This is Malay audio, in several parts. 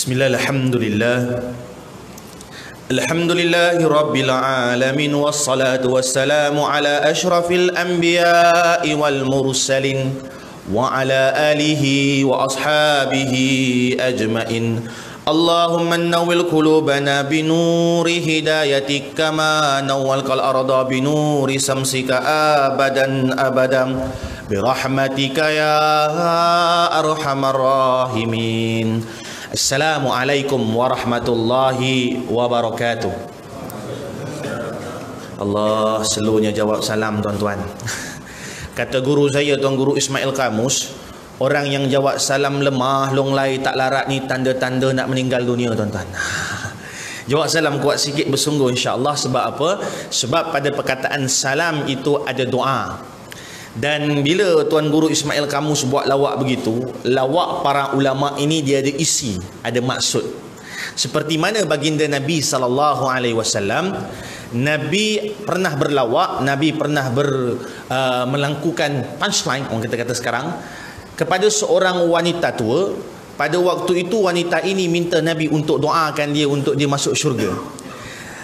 Bismillah, alhamdulillah. Alhamdulillahi rabbil alamin. Wassalatu wassalamu ala ashrafil anbiya'i wal mursalin wa ala alihi wa ashabihi ajmain. Allahumma nawwil qulubana binuri hidayatik kama nawwalkal arda binuri samsika abadan abadan birahmatika ya arhamar rahimin. Assalamualaikum warahmatullahi wabarakatuh. Allah seluruhnya jawab salam tuan-tuan. Kata guru saya, Tuan Guru Ismail Kamus, orang yang jawab salam lemah, longlai, tak larat ni tanda-tanda nak meninggal dunia tuan-tuan. Jawab salam kuat sikit bersungguh insya-Allah. Sebab apa? Sebab pada perkataan salam itu ada doa. Dan bila Tuan Guru Ismail Kamus buat lawak begitu, lawak para ulama ini dia ada isi, ada maksud. Seperti mana baginda Nabi SAW, Nabi pernah berlawak, Nabi pernah melakukan punchline, orang kita kata sekarang, kepada seorang wanita tua. Pada waktu itu wanita ini minta Nabi untuk doakan dia untuk dia masuk syurga.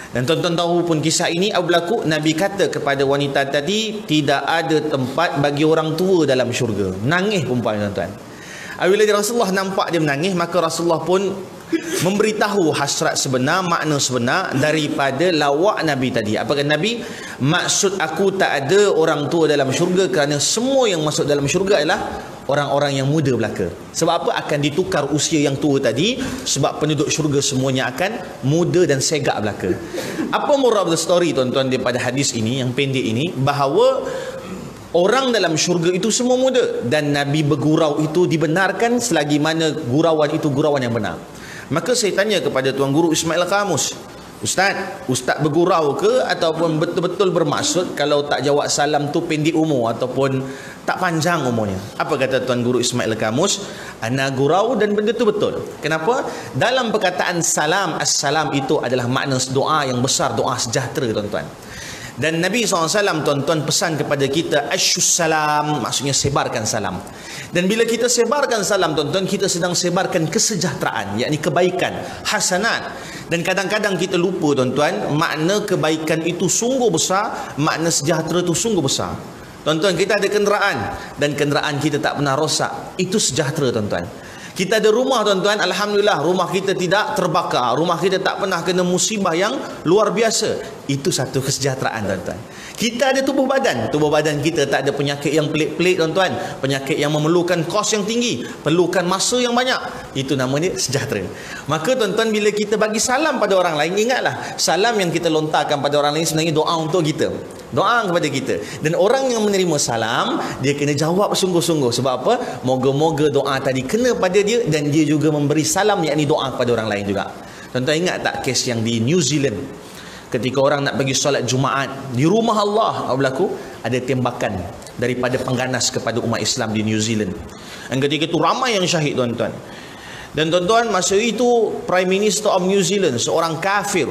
Dan tuan-tuan tahu pun kisah ini berlaku. Nabi kata kepada wanita tadi, tidak ada tempat bagi orang tua dalam syurga. Nangis perempuan tuan-tuan. Bila Rasulullah nampak dia menangis, maka Rasulullah pun memberitahu hasrat sebenar, makna sebenar daripada lawak Nabi tadi. Apa kata Nabi? Maksud aku tak ada orang tua dalam syurga, kerana semua yang masuk dalam syurga adalah orang-orang yang muda belaka. Sebab apa? Akan ditukar usia yang tua tadi. Sebab penduduk syurga semuanya akan muda dan segak belaka. Apa moral of the story tuan-tuan daripada hadis ini yang pendek ini? Bahawa orang dalam syurga itu semua muda. Dan Nabi bergurau itu dibenarkan selagi mana gurauan itu gurauan yang benar. Maka saya tanya kepada Tuan Guru Ismail Kamus, Ustaz bergurau ke ataupun betul-betul bermaksud kalau tak jawab salam tu pendek umur ataupun tak panjang umurnya? Apa kata Tuan Guru Ismail Kamus? Ana gurau dan benda tu betul. Kenapa? Dalam perkataan salam, assalam itu adalah makna doa yang besar, doa sejahtera tuan-tuan. Dan Nabi SAW tuan-tuan pesan kepada kita, asyus salam, maksudnya sebarkan salam. Dan bila kita sebarkan salam tuan-tuan, kita sedang sebarkan kesejahteraan, yakni kebaikan, hasanat. Dan kadang-kadang kita lupa tuan-tuan, makna kebaikan itu sungguh besar, makna sejahtera itu sungguh besar. Tuan-tuan, kita ada kenderaan dan kenderaan kita tak pernah rosak, itu sejahtera tuan-tuan. Kita ada rumah tuan-tuan, alhamdulillah rumah kita tidak terbakar, rumah kita tak pernah kena musibah yang luar biasa, itu satu kesejahteraan tuan-tuan. Kita ada tubuh badan kita tak ada penyakit yang pelik-pelik tuan-tuan, penyakit yang memerlukan kos yang tinggi, perlukan masa yang banyak, itu namanya sejahtera. Maka tuan-tuan, bila kita bagi salam pada orang lain, ingatlah salam yang kita lontarkan pada orang lain sebenarnya doa untuk kita, doa kepada kita. Dan orang yang menerima salam, dia kena jawab sungguh-sungguh. Sebab apa? Moga-moga doa tadi kena pada dia dan dia juga memberi salam, yakni doa kepada orang lain juga. Tuan-tuan ingat tak kes yang di New Zealand, ketika orang nak pergi solat Jumaat di rumah Allah, berlaku ada tembakan daripada pengganas kepada umat Islam di New Zealand. Dan ketika itu ramai yang syahid tuan-tuan. Dan tuan-tuan, masa itu Prime Minister of New Zealand, seorang kafir,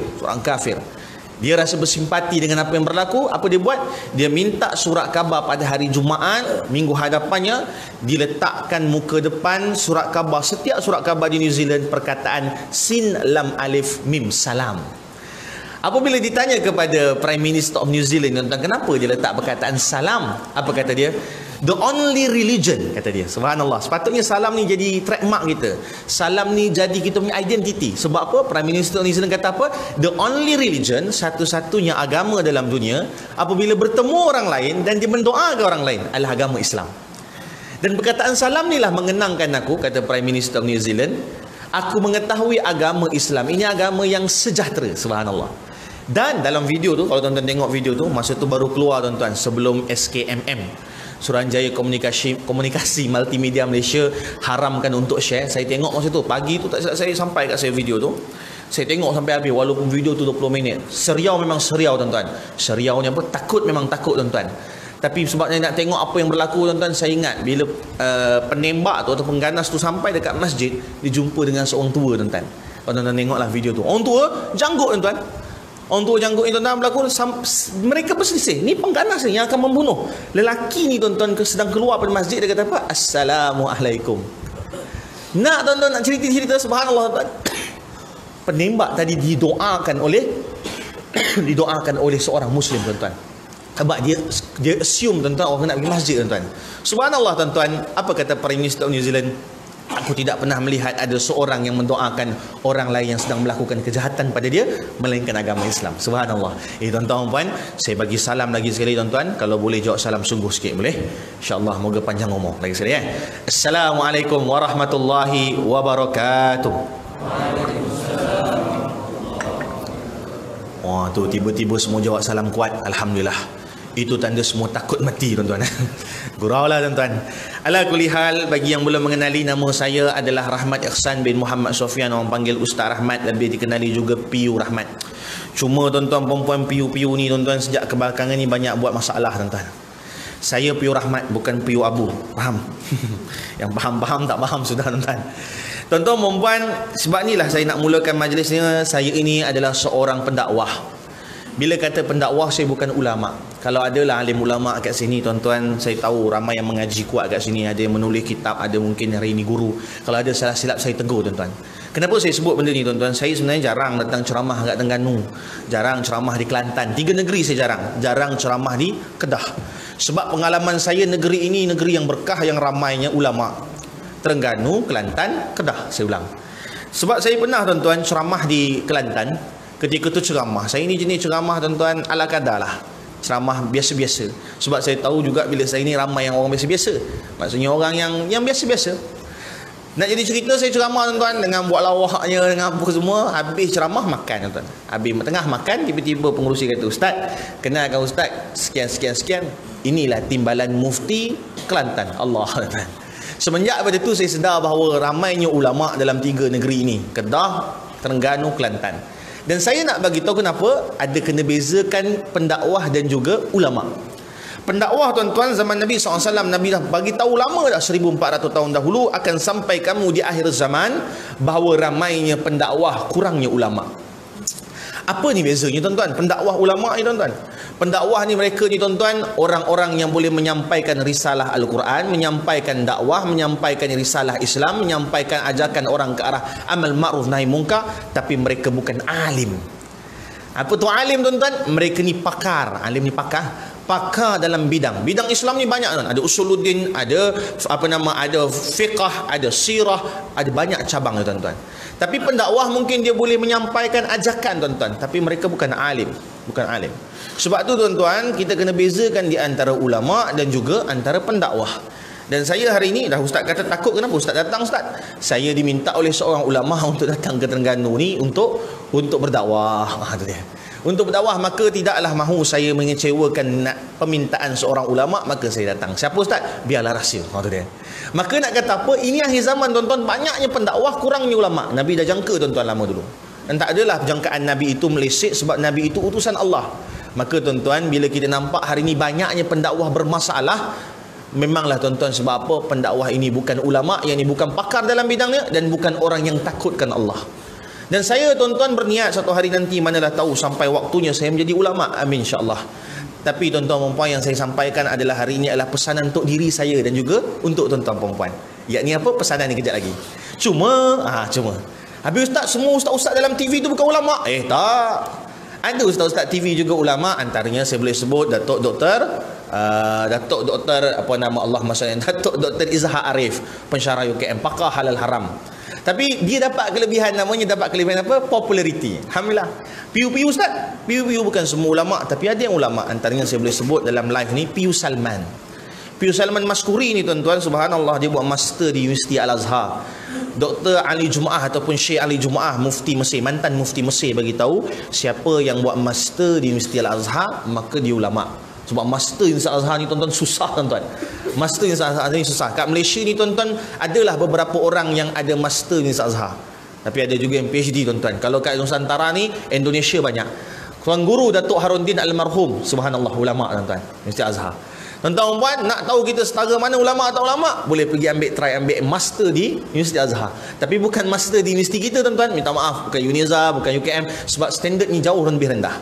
dia rasa bersimpati dengan apa yang berlaku. Apa dia buat? Dia minta surat khabar pada hari Jumaat, minggu hadapannya, diletakkan muka depan surat khabar, setiap surat khabar di New Zealand, perkataan sin lam alif mim salam. Apabila ditanya kepada Prime Minister of New Zealand, tentang kenapa dia letak perkataan salam, apa kata dia? The only religion, kata dia. Subhanallah. Sepatutnya salam ni jadi trademark kita. Salam ni jadi kita punya identity. Sebab apa? Prime Minister New Zealand kata apa? The only religion, satu-satunya agama dalam dunia, apabila bertemu orang lain dan dia mendoakan orang lain, adalah agama Islam. Dan perkataan salam ni lah mengenangkan aku, kata Prime Minister of New Zealand, aku mengetahui agama Islam ini agama yang sejahtera. Subhanallah. Dan dalam video tu, kalau tuan-tuan tengok video tu, masa tu baru keluar tuan-tuan, sebelum SKMM, Suruhanjaya Komunikasi Multimedia Malaysia haramkan untuk share. Saya tengok masa tu, pagi tu saya sampai kat saya video tu, saya tengok sampai habis, walaupun video tu 20 minit. Seriau memang seriau tuan-tuan. Seriaunya apa? Takut memang takut tuan-tuan. Tapi sebab saya nak tengok apa yang berlaku tuan-tuan, saya ingat bila penembak tu atau pengganas tu sampai dekat masjid, dia jumpa dengan seorang tua tuan-tuan. Tuan-tuan tengoklah video tu. Orang tua janggut tuan-tuan. Orang tua janggut ni tuan-tuan berlaku, mereka berselisih. Ni pengganas ni yang akan membunuh. Lelaki ni tuan-tuan sedang keluar pada masjid, dia kata apa? Assalamualaikum. Nak tuan-tuan, nak cerita-cerita, subhanallah tuan. Penembak tadi didoakan oleh seorang Muslim tuan-tuan. Sebab dia assume tuan-tuan orang nak pergi masjid tuan-tuan. Subhanallah tuan-tuan, apa kata Prime Minister New Zealand? Aku tidak pernah melihat ada seorang yang mendoakan orang lain yang sedang melakukan kejahatan pada dia melainkan agama Islam. Subhanallah. Tuan-tuan puan, saya bagi salam lagi sekali tuan-tuan. Kalau boleh jawab salam sungguh sikit boleh? InsyaAllah moga panjang umur lagi sekali Assalamualaikum warahmatullahi wabarakatuh. Wah tu tiba-tiba semua jawab salam kuat. Alhamdulillah. Itu tanda semua takut mati tuan-tuan. Gurau lah tuan-tuan. Ala kulli hal, bagi yang belum mengenali, nama saya adalah Rahmat Ihsan bin Muhammad Sofian, orang panggil Ustaz Rahmat, lebih dikenali juga Piu Rahmat. Cuma tuan-tuan perempuan Piu-Piu ni tuan-tuan sejak kebelakangan ni banyak buat masalah tuan-tuan. Saya Piu Rahmat, bukan Piu Abu. Faham? Yang faham-faham tak faham sudah tuan-tuan. Tuan-tuan perempuan, sebab inilah saya nak mulakan majlisnya. Saya ini adalah seorang pendakwah. Bila kata pendakwah, saya bukan ulama. Kalau adalah alim ulama kat sini tuan-tuan, saya tahu ramai yang mengaji kuat kat sini, ada yang menulis kitab, ada mungkin hari ini guru. Kalau ada salah silap saya tegur tuan-tuan. Kenapa saya sebut benda ni tuan-tuan? Saya sebenarnya jarang datang ceramah kat Terengganu, jarang ceramah di Kelantan. 3 negeri saya jarang ceramah di Kedah. Sebab pengalaman saya, negeri ini negeri yang berkah, yang ramainya ulama. Terengganu, Kelantan, Kedah, saya ulang. Sebab saya pernah tuan-tuan ceramah di Kelantan. Ketika tu ceramah, saya ni jenis ceramah tuan-tuan ala kadar lah, ceramah biasa-biasa. Sebab saya tahu juga bila saya ni ramai yang orang biasa-biasa, maksudnya orang yang biasa-biasa. Nak jadi cerita, saya ceramah tuan-tuan dengan buat lawaknya, dengan apa semua. Habis ceramah makan tuan-tuan. Habis tengah makan, tiba-tiba pengurusi kata, Ustaz, kenalkan Ustaz, sekian. Inilah timbalan mufti Kelantan. Allah tuan-tuan. Semenjak pada tu saya sedar bahawa ramainya ulama dalam 3 negeri ini, Kedah, Terengganu, Kelantan. Dan saya nak bagi tahu kenapa ada kena bezakan pendakwah dan juga ulama. Pendakwah tuan-tuan zaman Nabi SAW, Nabi dah bagi tahu lama dah, 1400 tahun dahulu, akan sampai kamu di akhir zaman bahawa ramainya pendakwah, kurangnya ulama. Apa ni bezanya tuan-tuan? Pendakwah ulama ni tuan-tuan. Pendakwah ni mereka ni tuan-tuan, orang-orang yang boleh menyampaikan risalah Al-Quran, menyampaikan dakwah, menyampaikan risalah Islam, menyampaikan ajakan orang ke arah amal ma'ruf nahi munkar, tapi mereka bukan alim. Apa tu alim tuan-tuan? Mereka ni pakar. Alim ni pakar dalam bidang Islam ni banyak kan? Ada usuluddin, ada ada fiqh, ada sirah, ada banyak cabang tuan-tuan. Tapi pendakwah mungkin dia boleh menyampaikan ajakan tuan-tuan, tapi mereka bukan alim. Sebab tu tuan-tuan, kita kena bezakan di antara ulama dan juga antara pendakwah. Dan saya hari ini, dah Ustaz kata takut, kenapa Ustaz datang Ustaz? Saya diminta oleh seorang ulama untuk datang ke Terengganu ni untuk berdakwah. Tu dia. Untuk berdakwah, maka tidaklah mahu saya mengecewakan permintaan seorang ulama, maka saya datang. Siapa Ustaz? Biarlah rahsia. Tu dia. Maka nak kata apa? Ini akhir zaman tuan-tuan, banyaknya pendakwah, kurangnya ulama. Nabi dah jangka tuan-tuan lama dulu. Dan tak adalah jangkaan Nabi itu meleset, sebab Nabi itu utusan Allah. Maka tuan-tuan, bila kita nampak hari ini banyaknya pendakwah bermasalah, memanglah tuan-tuan sebab apa? Pendakwah ini bukan ulama, yang ini bukan pakar dalam bidangnya, dan bukan orang yang takutkan Allah. Dan saya tuan-tuan berniat satu hari nanti, manalah tahu sampai waktunya saya menjadi ulama. Amin insya-Allah. Tapi tuan-tuan perempuan, yang saya sampaikan adalah hari ini adalah pesanan untuk diri saya dan juga untuk tuan-tuan perempuan. Yakni apa? Pesanan ni kejap lagi. Cuma habis Ustaz, semua ustaz-ustaz dalam TV tu bukan ulama? Tak. Ada ustaz-ustaz TV juga ulama. Antaranya saya boleh sebut Datuk Doktor Datuk Dr. Izhar Arif, pensyarah UKM, pakar halal haram. Tapi dia dapat kelebihan, namanya dapat kelebihan apa? Populariti. Alhamdulillah. Piu-piu Ustaz. Piu-piu bukan semua ulama, tapi ada yang ulama. Antaranya saya boleh sebut dalam live ni Piu Salman. Piu Salman Maskuri ni tuan-tuan, subhanallah, dia buat master di Universiti Al-Azhar. Dr. Ali Jumaah ataupun Syekh Ali Jumaah, mufti Mesir, mantan mufti Mesir, bagi tahu siapa yang buat master di Universiti Al-Azhar, maka dia ulama. Sebab master Universiti Al-Azhar ni tuan-tuan susah tuan-tuan. Master Universiti Al-Azhar ni susah. Kat Malaysia ni tuan-tuan, adalah beberapa orang yang ada master Universiti Al-Azhar. Tapi ada juga yang PhD tuan-tuan. Kalau kat Nusantara ni, Indonesia banyak. Tuan Guru Datuk Harundin Almarhum, subhanallah, ulama tuan-tuan, Universiti Al-Azhar. Tuan-tuan puan, nak tahu kita setara mana ulama atau ulama, boleh pergi ambil master di Universiti Al-Azhar. Tapi bukan master di universiti kita tuan-tuan. Minta maaf, bukan UNIZA, bukan UKM, sebab standard ni jauh lebih rendah.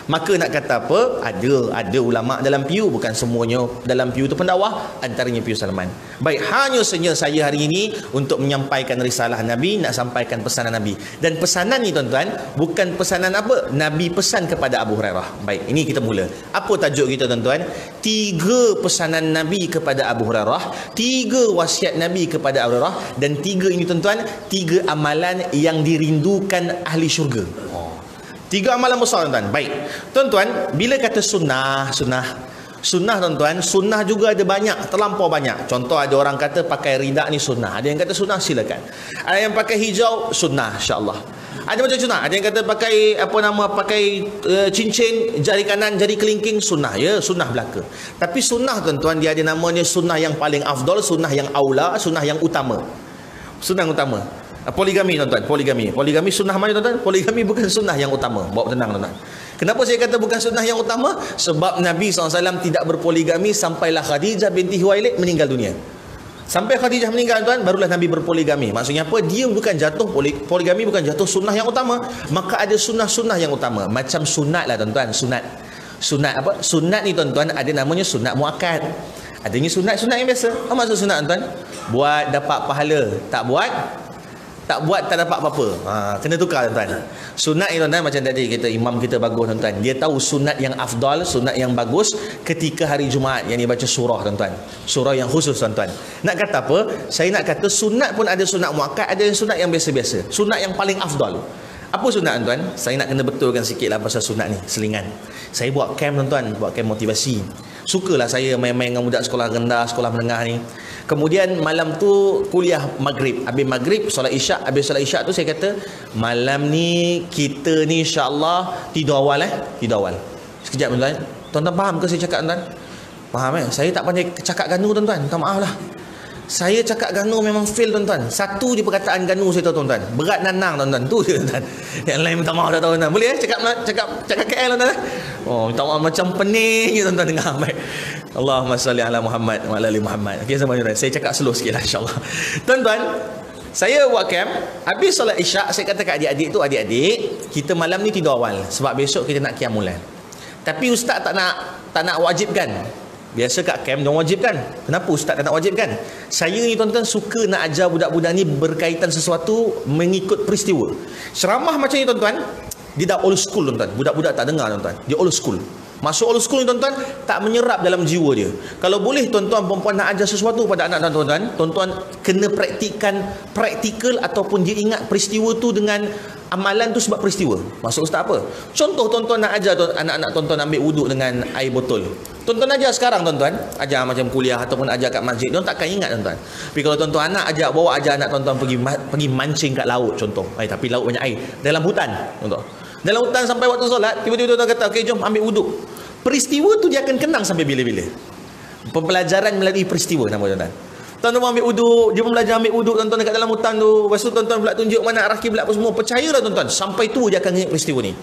Maka nak kata apa? Ada ulama dalam PU, bukan semuanya dalam PU itu pendakwah, antaranya PU Salman. Baik, hanya saja saya hari ini untuk menyampaikan risalah Nabi, nak sampaikan pesanan Nabi. Dan pesanan ni tuan-tuan, bukan pesanan apa? Nabi pesan kepada Abu Hurairah. Baik, ini kita mula. Apa tajuk kita tuan-tuan? 3 pesanan Nabi kepada Abu Hurairah, 3 wasiat Nabi kepada Abu Hurairah, dan 3 ini tuan-tuan, 3 amalan yang dirindukan ahli syurga. 3 amalan besar tuan-tuan. Baik. Tuan-tuan, bila kata sunnah tuan-tuan, sunnah juga ada banyak, terlampau banyak. Contoh, ada orang kata pakai rida ni sunnah. Ada yang kata sunnah, silakan. Ada yang pakai hijau, sunnah, insya-Allah. Ada macam sunnah. Ada yang kata pakai cincin jari kanan, jari kelingking, sunnah. Ya, sunnah belaka. Tapi sunnah tuan-tuan, dia ada namanya sunnah yang paling afdal, sunnah yang aula, sunnah yang utama. Sunnah yang utama. Poligami tuan-tuan, poligami sunnah mana tuan-tuan? Poligami bukan sunnah yang utama. Bawa tenang tuan-tuan. Kenapa saya kata bukan sunnah yang utama? Sebab Nabi SAW tidak berpoligami sampailah Khadijah binti Huwailid meninggal dunia. Sampai Khadijah meninggal tuan, barulah Nabi berpoligami. Maksudnya apa? Dia bukan jatuh poligami, bukan jatuh sunnah yang utama. Maka ada sunnah-sunnah yang utama. Macam sunat lah tuan-tuan, sunat apa? Sunat ni tuan-tuan ada namanya sunat muakkad. Adanya sunat yang biasa. Apa maksud sunat tuan-tuan? Buat dapat pahala, tak buat tak dapat apa-apa. Kena tukar tuan-tuan. Sunat ni tuan-tuan, macam tadi kita imam kita bagus tuan-tuan. Dia tahu sunat yang afdal, sunat yang bagus ketika hari Jumaat yang dia baca surah tuan-tuan. Surah yang khusus tuan-tuan. Nak kata apa? Saya nak kata sunat pun ada sunat muakkad, ada yang sunat yang biasa-biasa. Sunat yang paling afdal. Apa sunat tuan-tuan? Saya nak kena betulkan sikitlah pasal sunat ni, selingan. Saya buat camp tuan-tuan, buat camp motivasi. Sukalah saya main-main dengan budak sekolah rendah, sekolah menengah ni. Kemudian malam tu kuliah maghrib. Habis maghrib, solat isyak. Habis solat isyak tu saya kata, malam ni kita ni insya-Allah tidur awal tidur awal. Sekejap tuan-tuan. Tuan-tuan faham ke saya cakap tuan-tuan? Faham saya tak pandai cakap ganu tuan-tuan. Minta maaf lah. Saya cakap ganu memang fail tuan-tuan. Satu je perkataan ganu saya tahu tuan-tuan. Berat nanang tuan-tuan. Tu je tuan-tuan. Yang lain minta maaf dah tahu tuan-tuan. Boleh cakap KL tuan-tuan? Oh, minta maaf macam pening je tuan-tuan dengar. Baik. Allahumma salli ala Muhammad wa ala ali Muhammad. Okey sama tuan. Saya cakap slow sikitlah insya-Allah. Tuan-tuan, saya buat camp, habis solat isyak saya kata kat adik-adik tu, adik-adik, kita malam ni tidur awal sebab besok kita nak qiyamul lail. Tapi ustaz tak nak wajibkan. Biasa kat camp dia wajibkan. Kenapa ustaz tak nak wajibkan? Saya ni tuan-tuan suka nak ajar budak-budak ni berkaitan sesuatu mengikut peristiwa. Ceramah macam ni tuan-tuan, dia dah old school tuan-tuan. Budak-budak tak dengar tuan-tuan. Dia old school. Masuk old school ni tuan-tuan, tak menyerap dalam jiwa dia. Kalau boleh tuan-tuan perempuan nak ajar sesuatu pada anak tuan-tuan, tuan-tuan kena praktikal ataupun dia ingat peristiwa tu dengan amalan tu sebab peristiwa. Maksud ustaz apa? Contoh tuan-tuan nak ajar anak-anak tuan-tuan ambil wuduk dengan air botol. Tuan-tuan ajar sekarang tuan-tuan, ajar macam kuliah ataupun ajar kat masjid, dia takkan ingat tuan-tuan. Tapi kalau tuan-tuan bawa ajar anak tuan-tuan pergi mancing kat laut contoh. Tapi laut banyak air. Dalam hutan contoh. Dalam hutan sampai waktu solat, tiba-tiba tuan-tuan kata, "Okey, jom ambil wuduk." Peristiwa tu dia akan kenang sampai bila-bila. Pembelajaran melalui peristiwa nama tuan-tuan. Tuan-tuan ambil wuduk, dia pun belajar ambil wuduk tuan-tuan dekat dalam hutan tu. Lepas tu tuan-tuan pula tunjuk mana arah kiblat apa semua. Percayalah tuan-tuan, sampai tu dia akan ingat peristiwa ni.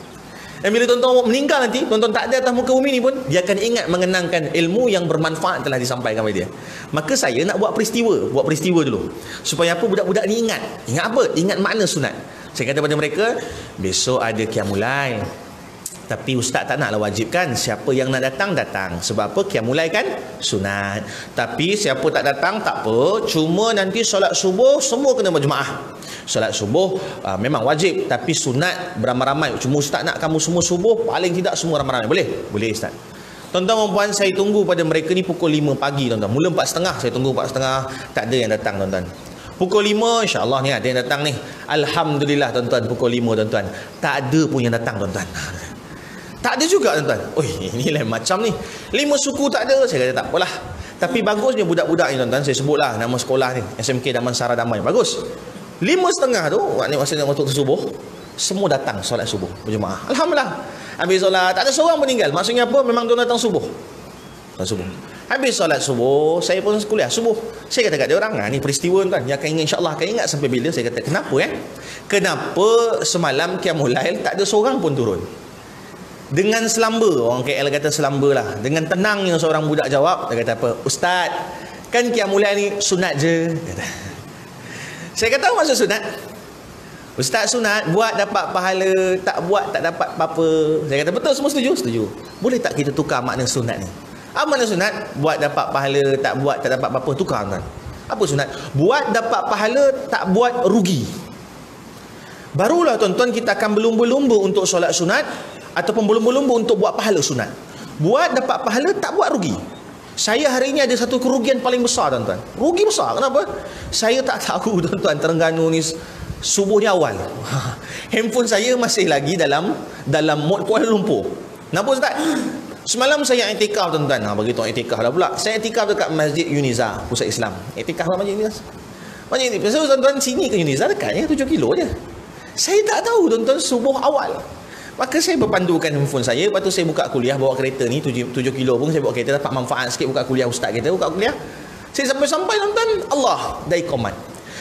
Dan bila tuan-tuan meninggal nanti, tuan-tuan tak ada atas muka bumi ni pun, dia akan ingat mengenangkan ilmu yang bermanfaat telah disampaikan kepada dia. Maka saya nak buat peristiwa dulu. Supaya apa? Budak-budak ni ingat. Ingat apa? Ingat makna sunat. Saya kata pada mereka, besok ada qiyamul lail. Tapi ustaz tak naklah wajibkan. Siapa yang nak datang, datang. Sebab apa? Qiyamul lail kan sunat. Tapi siapa tak datang, tak apa. Cuma nanti solat subuh semua kena berjemaah. Solat subuh memang wajib. Tapi sunat beramai-ramai. Cuma ustaz nak kamu semua subuh, paling tidak semua ramai-ramai. Boleh? Boleh ustaz. Tuan-tuan dan puan, saya tunggu pada mereka ni pukul 5 pagi tuan-tuan. Mula 4.30, saya tunggu 4.30. Tak ada yang datang tuan-tuan. Pukul 5 insya-Allah ni ada yang datang ni. Alhamdulillah tuan-tuan, pukul 5 tuan-tuan. Tak ada pun yang datang tuan-tuan. Tak ada juga tuan-tuan. Oi, ini lain macam ni. 5 suku tak ada. Saya kata tak apalah. Tapi bagusnya budak-budak ni tuan-tuan, saya sebutlah nama sekolah ni, SMK Damansara Damai. Bagus. 5.30 tu, waktu subuh, semua datang solat subuh berjemaah. Alhamdulillah. Habis solat, tak ada seorang meninggal. Maksudnya apa? Memang dia datang subuh. Habis solat subuh, saya pun kuliah subuh. Saya kata kat dia orang, ni peristiwa tuan, dia akan ingat insya-Allah, akan ingat sampai bila. Saya kata, kenapa Kenapa semalam qiyamul lail tak ada seorang pun turun? Dengan selamba, orang KL kata selamba lah. Dengan tenangnya seorang budak jawab, dia kata apa? Ustaz, kan qiyamul lail ni sunat je. Kata. Saya kata, apa maksud sunat? Ustaz sunat, buat dapat pahala, tak buat tak dapat apa-apa. Saya kata betul, semua setuju? Setuju. Boleh tak kita tukar makna sunat ni? Apa makna sunat? Buat dapat pahala, tak buat tak dapat apa-apa. Tukar tuan. Apa sunat? Buat dapat pahala, tak buat rugi. Barulah tuan-tuan kita akan berlumba-lumba untuk solat sunat ataupun berlumba-lumba untuk buat pahala sunat. Buat dapat pahala, tak buat rugi. Saya hari ini ada satu kerugian paling besar tuan-tuan. Rugi besar. Kenapa? Saya tak tahu tuan-tuan, Terengganu ni subuh ni awal. Handphone saya masih lagi dalam mod Kuala Lumpur. Kenapa Ustaz? Semalam saya iktikaf tuan-tuan. Bagi tahu iktikaf dah pula. Saya iktikaf dekat Masjid Yuniza, Pusat Islam. Iktikaf lah Masjid Yuniza. Masjid ni, tuan-tuan, sini ke Yuniza dekatnya 7 kilo je. Saya tak tahu tuan-tuan subuh awal. Maka saya berpandukan handphone saya. Lepas tu saya buka kuliah, bawa kereta ni 7 kilo pun saya bawa kereta, dapat manfaat sikit buka kuliah ustaz kita, buka kuliah. Saya sampai-sampai tuan-tuan, Allah dah ikomat.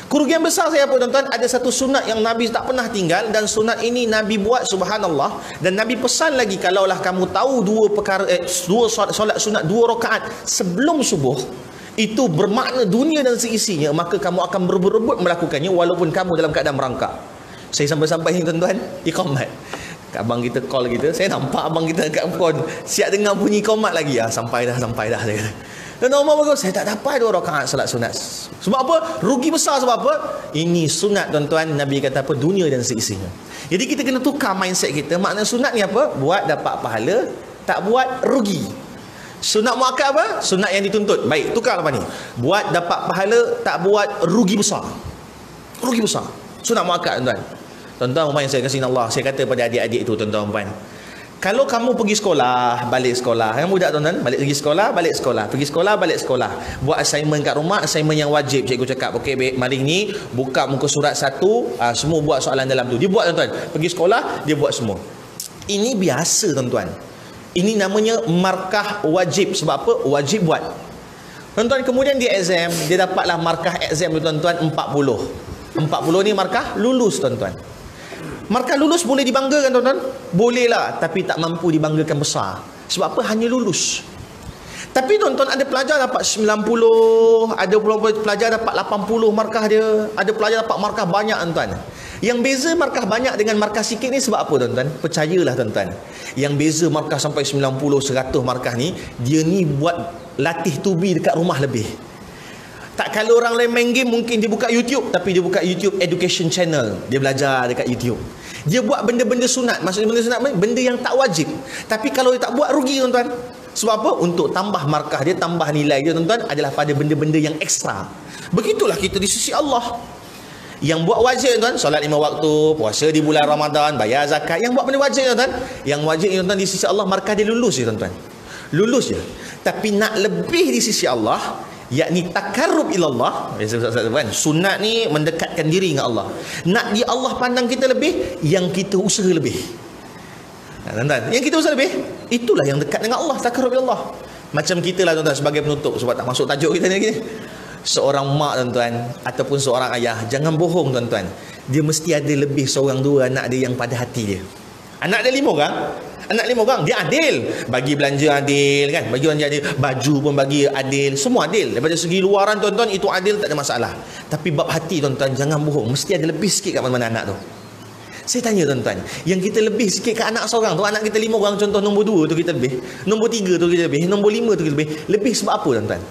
Kerugian besar saya apa tuan-tuan? Ada satu sunat yang Nabi tak pernah tinggal, dan sunat ini Nabi buat, subhanallah. Dan Nabi pesan lagi, kalaulah kamu tahu dua solat sunat 2 rakaat sebelum subuh, itu bermakna dunia dan seisinya, maka kamu akan berebut-rebut melakukannya walaupun kamu dalam keadaan merangkak. Saya sampai-sampai ni tuan-tuan, ikomat. Abang kita call kita, saya nampak abang kita dekat phone, siap dengar bunyi komat lagi. Sampai dah saya kata. Dan Umar bagus, saya tak dapat 2 rakaat salat sunat. Sebab apa? Rugi besar. Sebab apa? Ini sunat tuan-tuan. Nabi kata apa? Dunia dan seisinya. Jadi kita kena tukar mindset kita. Makna sunat ni apa? Buat dapat pahala, tak buat rugi. Sunat muakkad apa? Sunat yang dituntut. Baik, tukar apa ni? Buat dapat pahala, tak buat rugi besar. Rugi besar. Sunat muakkad tuan-tuan. Tuan-tuan yang saya kasih Allah, saya kata pada adik-adik itu, tuan-tuan puan, kalau kamu pergi sekolah, balik sekolah, yang budak tuan-tuan, pergi sekolah, balik sekolah, buat assignment kat rumah, assignment yang wajib, cikgu cakap, okey baik, mari ni buka muka surat 1, semua buat soalan dalam tu. Dia buat tuan-tuan, pergi sekolah, dia buat semua. Ini biasa tuan-tuan. Ini namanya markah wajib. Sebab apa? Wajib buat. Tuan-tuan, kemudian dia exam, dia dapatlah markah exam tuan-tuan 40. 40 ni markah lulus tuan-tuan. Markah lulus boleh dibanggakan tuan-tuan? Boleh lah, tapi tak mampu dibanggakan besar. Sebab apa? Hanya lulus. Tapi tuan-tuan, ada pelajar dapat 90, ada pelajar dapat 80 markah dia, ada pelajar dapat markah banyak tuan-tuan. Yang beza markah banyak dengan markah sikit ni sebab apa tuan-tuan? Percayalah tuan-tuan, yang beza markah sampai 90, 100 markah ni, dia ni buat latih tubi dekat rumah lebih. Tak kalau orang lain main game, mungkin dia buka YouTube, tapi dia buka YouTube Education Channel, dia belajar dekat YouTube. Dia buat benda-benda sunat. Maksudnya benda sunat, benda yang tak wajib. Tapi kalau dia tak buat, rugi tuan-tuan. Sebab apa? Untuk tambah markah dia, tambah nilai dia tuan-tuan, adalah pada benda-benda yang ekstra. Begitulah kita di sisi Allah. Yang buat wajib tuan, solat 5 waktu, puasa di bulan Ramadan, bayar zakat. Yang buat benda wajib tuan-tuan, yang wajib tuan-tuan di sisi Allah, markah dia lulus je tuan-tuan. Lulus je. Tapi nak lebih di sisi Allah, yakni takarrub ilallah, sunat ni mendekatkan diri dengan Allah. Nak di Allah pandang kita lebih, yang kita usaha lebih. Tuan-tuan, yang kita usaha lebih, itulah yang dekat dengan Allah, takarrub ilallah. Macam kita lah tuan-tuan, sebagai penutup, sebab tak masuk tajuk kita ni. Seorang mak tuan-tuan, ataupun seorang ayah, jangan bohong tuan-tuan, dia mesti ada lebih seorang 2 anak dia yang pada hati dia. Anak dia 5 orang, anak 5 orang, dia adil. Bagi belanja adil kan, bagi belanja adil, baju pun bagi adil, semua adil. Daripada segi luaran tuan-tuan, itu adil, tak ada masalah. Tapi bab hati tuan-tuan, jangan bohong, mesti ada lebih sikit kat mana-mana anak tu. Saya tanya tuan-tuan, yang kita lebih sikit kat anak seorang tu, anak kita 5 orang, contoh nombor 2 tu kita lebih, nombor 3 tu kita lebih, nombor 5 tu kita lebih. Lebih sebab apa tuan-tuan?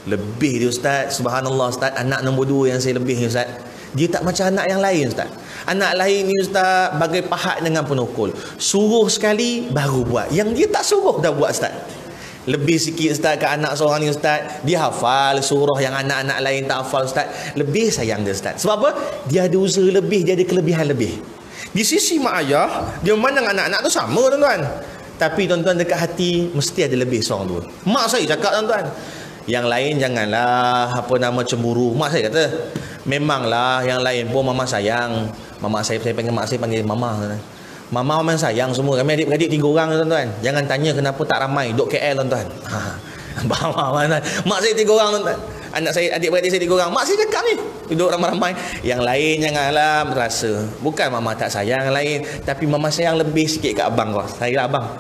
Lebih dia ustaz, subhanallah ustaz, anak nombor 2 yang saya lebih ni ustaz, dia tak macam anak yang lain ustaz. Anak lain ni ustaz, bagai pahat dengan penukul, suruh sekali baru buat, yang dia tak suruh dah buat ustaz. Lebih sikit ustaz kat anak seorang ni ustaz, dia hafal surah yang anak-anak lain tak hafal ustaz. Lebih sayang dia ustaz. Sebab apa? Dia ada usaha lebih, dia ada kelebihan lebih. Di sisi mak ayah, dia memandang anak-anak tu sama tuan-tuan, tapi tuan-tuan dekat hati mesti ada lebih seorang 2. Mak saya cakap tuan-tuan, yang lain janganlah cemburu. Mak saya kata, memanglah yang lain pun mama sayang. Mama saya panggil mak saya panggil mama. Mama memang sayang semua. Kami adik-beradik 3 orang tuan-tuan. Jangan tanya kenapa tak ramai duk KL tuan-tuan. Mak saya 3 orang tuan-tuan. Anak saya, adik-beradik saya 3 orang. Mak saya cakap ni, duduk ramai-ramai. Yang lain janganlah merasa. Bukan mama tak sayang yang lain, tapi mama sayang lebih sikit kat abang kau. Saya lah abang.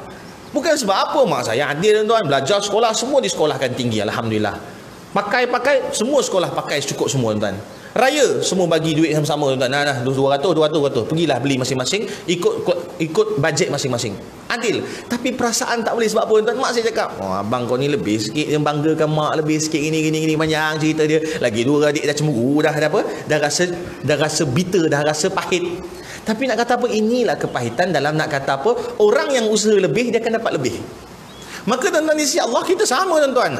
Bukan sebab apa, mak saya adil tuan-tuan. Belajar sekolah, semua disekolahkan tinggi, alhamdulillah. Pakai semua sekolah pakai cukup semua tuan-tuan. Raya semua bagi duit sama-sama tuan-tuan. Nah, 200. Pergilah beli masing-masing, ikut bajet masing-masing. Adil. Tapi perasaan tak boleh sebab apa tuan-tuan? Mak saya cakap, "Oh, abang kau ni lebih sikit yang banggakan mak, lebih sikit gini panjang cerita dia. Lagi dua adik dah cemburu, dah apa? Dah rasa bitter, dah rasa pahit." Tapi nak kata apa? Inilah kepahitan dalam nak kata apa? Orang yang usaha lebih dia akan dapat lebih. Maka tuan-tuan, di sisi Allah kita sama tuan-tuan.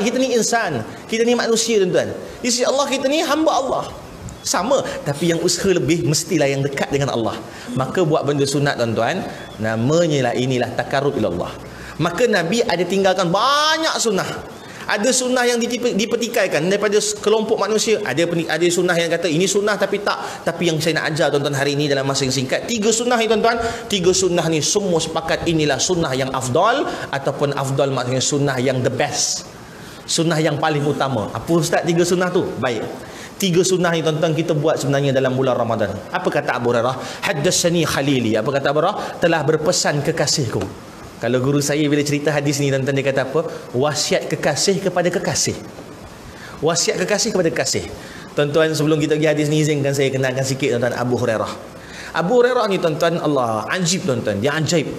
Kita ni insan, kita ni manusia tuan-tuan. Di sisi Allah kita ni hamba Allah. Sama, tapi yang usaha lebih mestilah yang dekat dengan Allah. Maka buat benda sunat tuan-tuan, namanya lah inilah takarrub ila Allah. Maka Nabi ada tinggalkan banyak sunnah. Ada sunnah yang dipertikaikan daripada kelompok manusia. Ada sunnah yang kata ini sunnah tapi tak. Tapi yang saya nak ajar tuan-tuan hari ini dalam masa yang singkat, 3 sunnah ni tuan-tuan. 3 sunnah ni semua sepakat inilah sunnah yang afdal, ataupun afdal maksudnya sunnah yang the best, sunnah yang paling utama. Apa ustaz 3 sunnah tu? Baik, 3 sunnah ni tuan-tuan kita buat sebenarnya dalam bulan Ramadan. Apa kata Abu Hurairah? Haddatsani khalili. Apa kata Abu Hurairah? Telah berpesan kekasihku. Kalau guru saya bila cerita hadis ni tuan-tuan, dia kata apa? Wasiat kekasih kepada kekasih. Wasiat kekasih kepada kekasih. Tuan-tuan, sebelum kita pergi hadis ni, izinkan saya kenalkan sikit tuan-tuan Abu Hurairah. Abu Hurairah ni tuan-tuan, Allah, ajib tuan-tuan. Dia ajaib.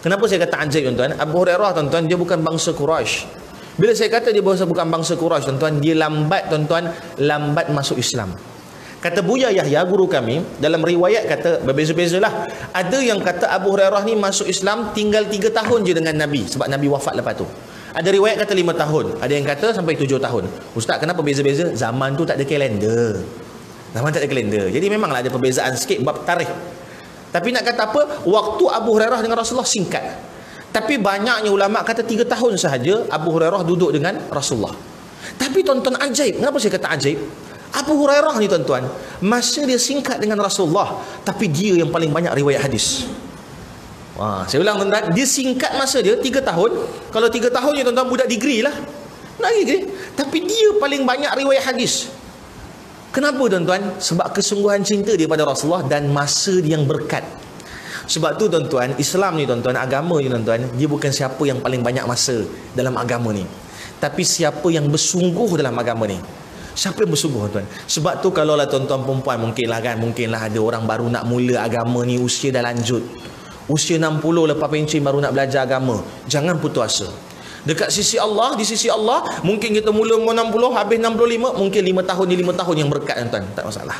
Kenapa saya kata ajaib tuan-tuan? Abu Hurairah tuan-tuan, dia bukan bangsa Quraisy. Bila saya kata dia bukan bangsa Quraisy tuan-tuan, dia lambat tuan-tuan, lambat masuk Islam. Kata Buya Yahya, guru kami, dalam riwayat kata berbeza-bezalah. Ada yang kata Abu Hurairah ni masuk Islam tinggal 3 tahun je dengan Nabi, sebab Nabi wafat lepas tu. Ada riwayat kata 5 tahun, ada yang kata sampai 7 tahun. Ustaz, kenapa beza-beza? Zaman tu tak ada kalender. Zaman tak ada kalender. Jadi memanglah ada perbezaan sikit bab tarikh. Tapi nak kata apa? Waktu Abu Hurairah dengan Rasulullah singkat. Tapi banyaknya ulama kata 3 tahun sahaja Abu Hurairah duduk dengan Rasulullah. Tapi tuan-tuan, ajaib. Kenapa saya kata ajaib? Abu Hurairah ni tuan-tuan, masa dia singkat dengan Rasulullah, tapi dia yang paling banyak riwayat hadis. Wah, saya ulang tuan-tuan, dia singkat masa dia 3 tahun. Kalau 3 tahun je tuan-tuan, budak degree lah. Nak degree. Tapi dia paling banyak riwayat hadis. Kenapa tuan-tuan? Sebab kesungguhan cinta dia pada Rasulullah dan masa dia yang berkat. Sebab tu tuan-tuan, Islam ni tuan-tuan, agama ni tuan-tuan, dia bukan siapa yang paling banyak masa dalam agama ni, tapi siapa yang bersungguh dalam agama ni. Siapa yang bersungguh tuan? Sebab tu kalau lah tuan-tuan perempuan, mungkinlah ada orang baru nak mula agama ni, usia dah lanjut, usia 60 lepas pencen baru nak belajar agama, jangan putus asa. Dekat sisi Allah, di sisi Allah, mungkin kita mula 60, habis 65, mungkin 5 tahun ni 5 tahun yang berkat tuan-tuan, tak masalah.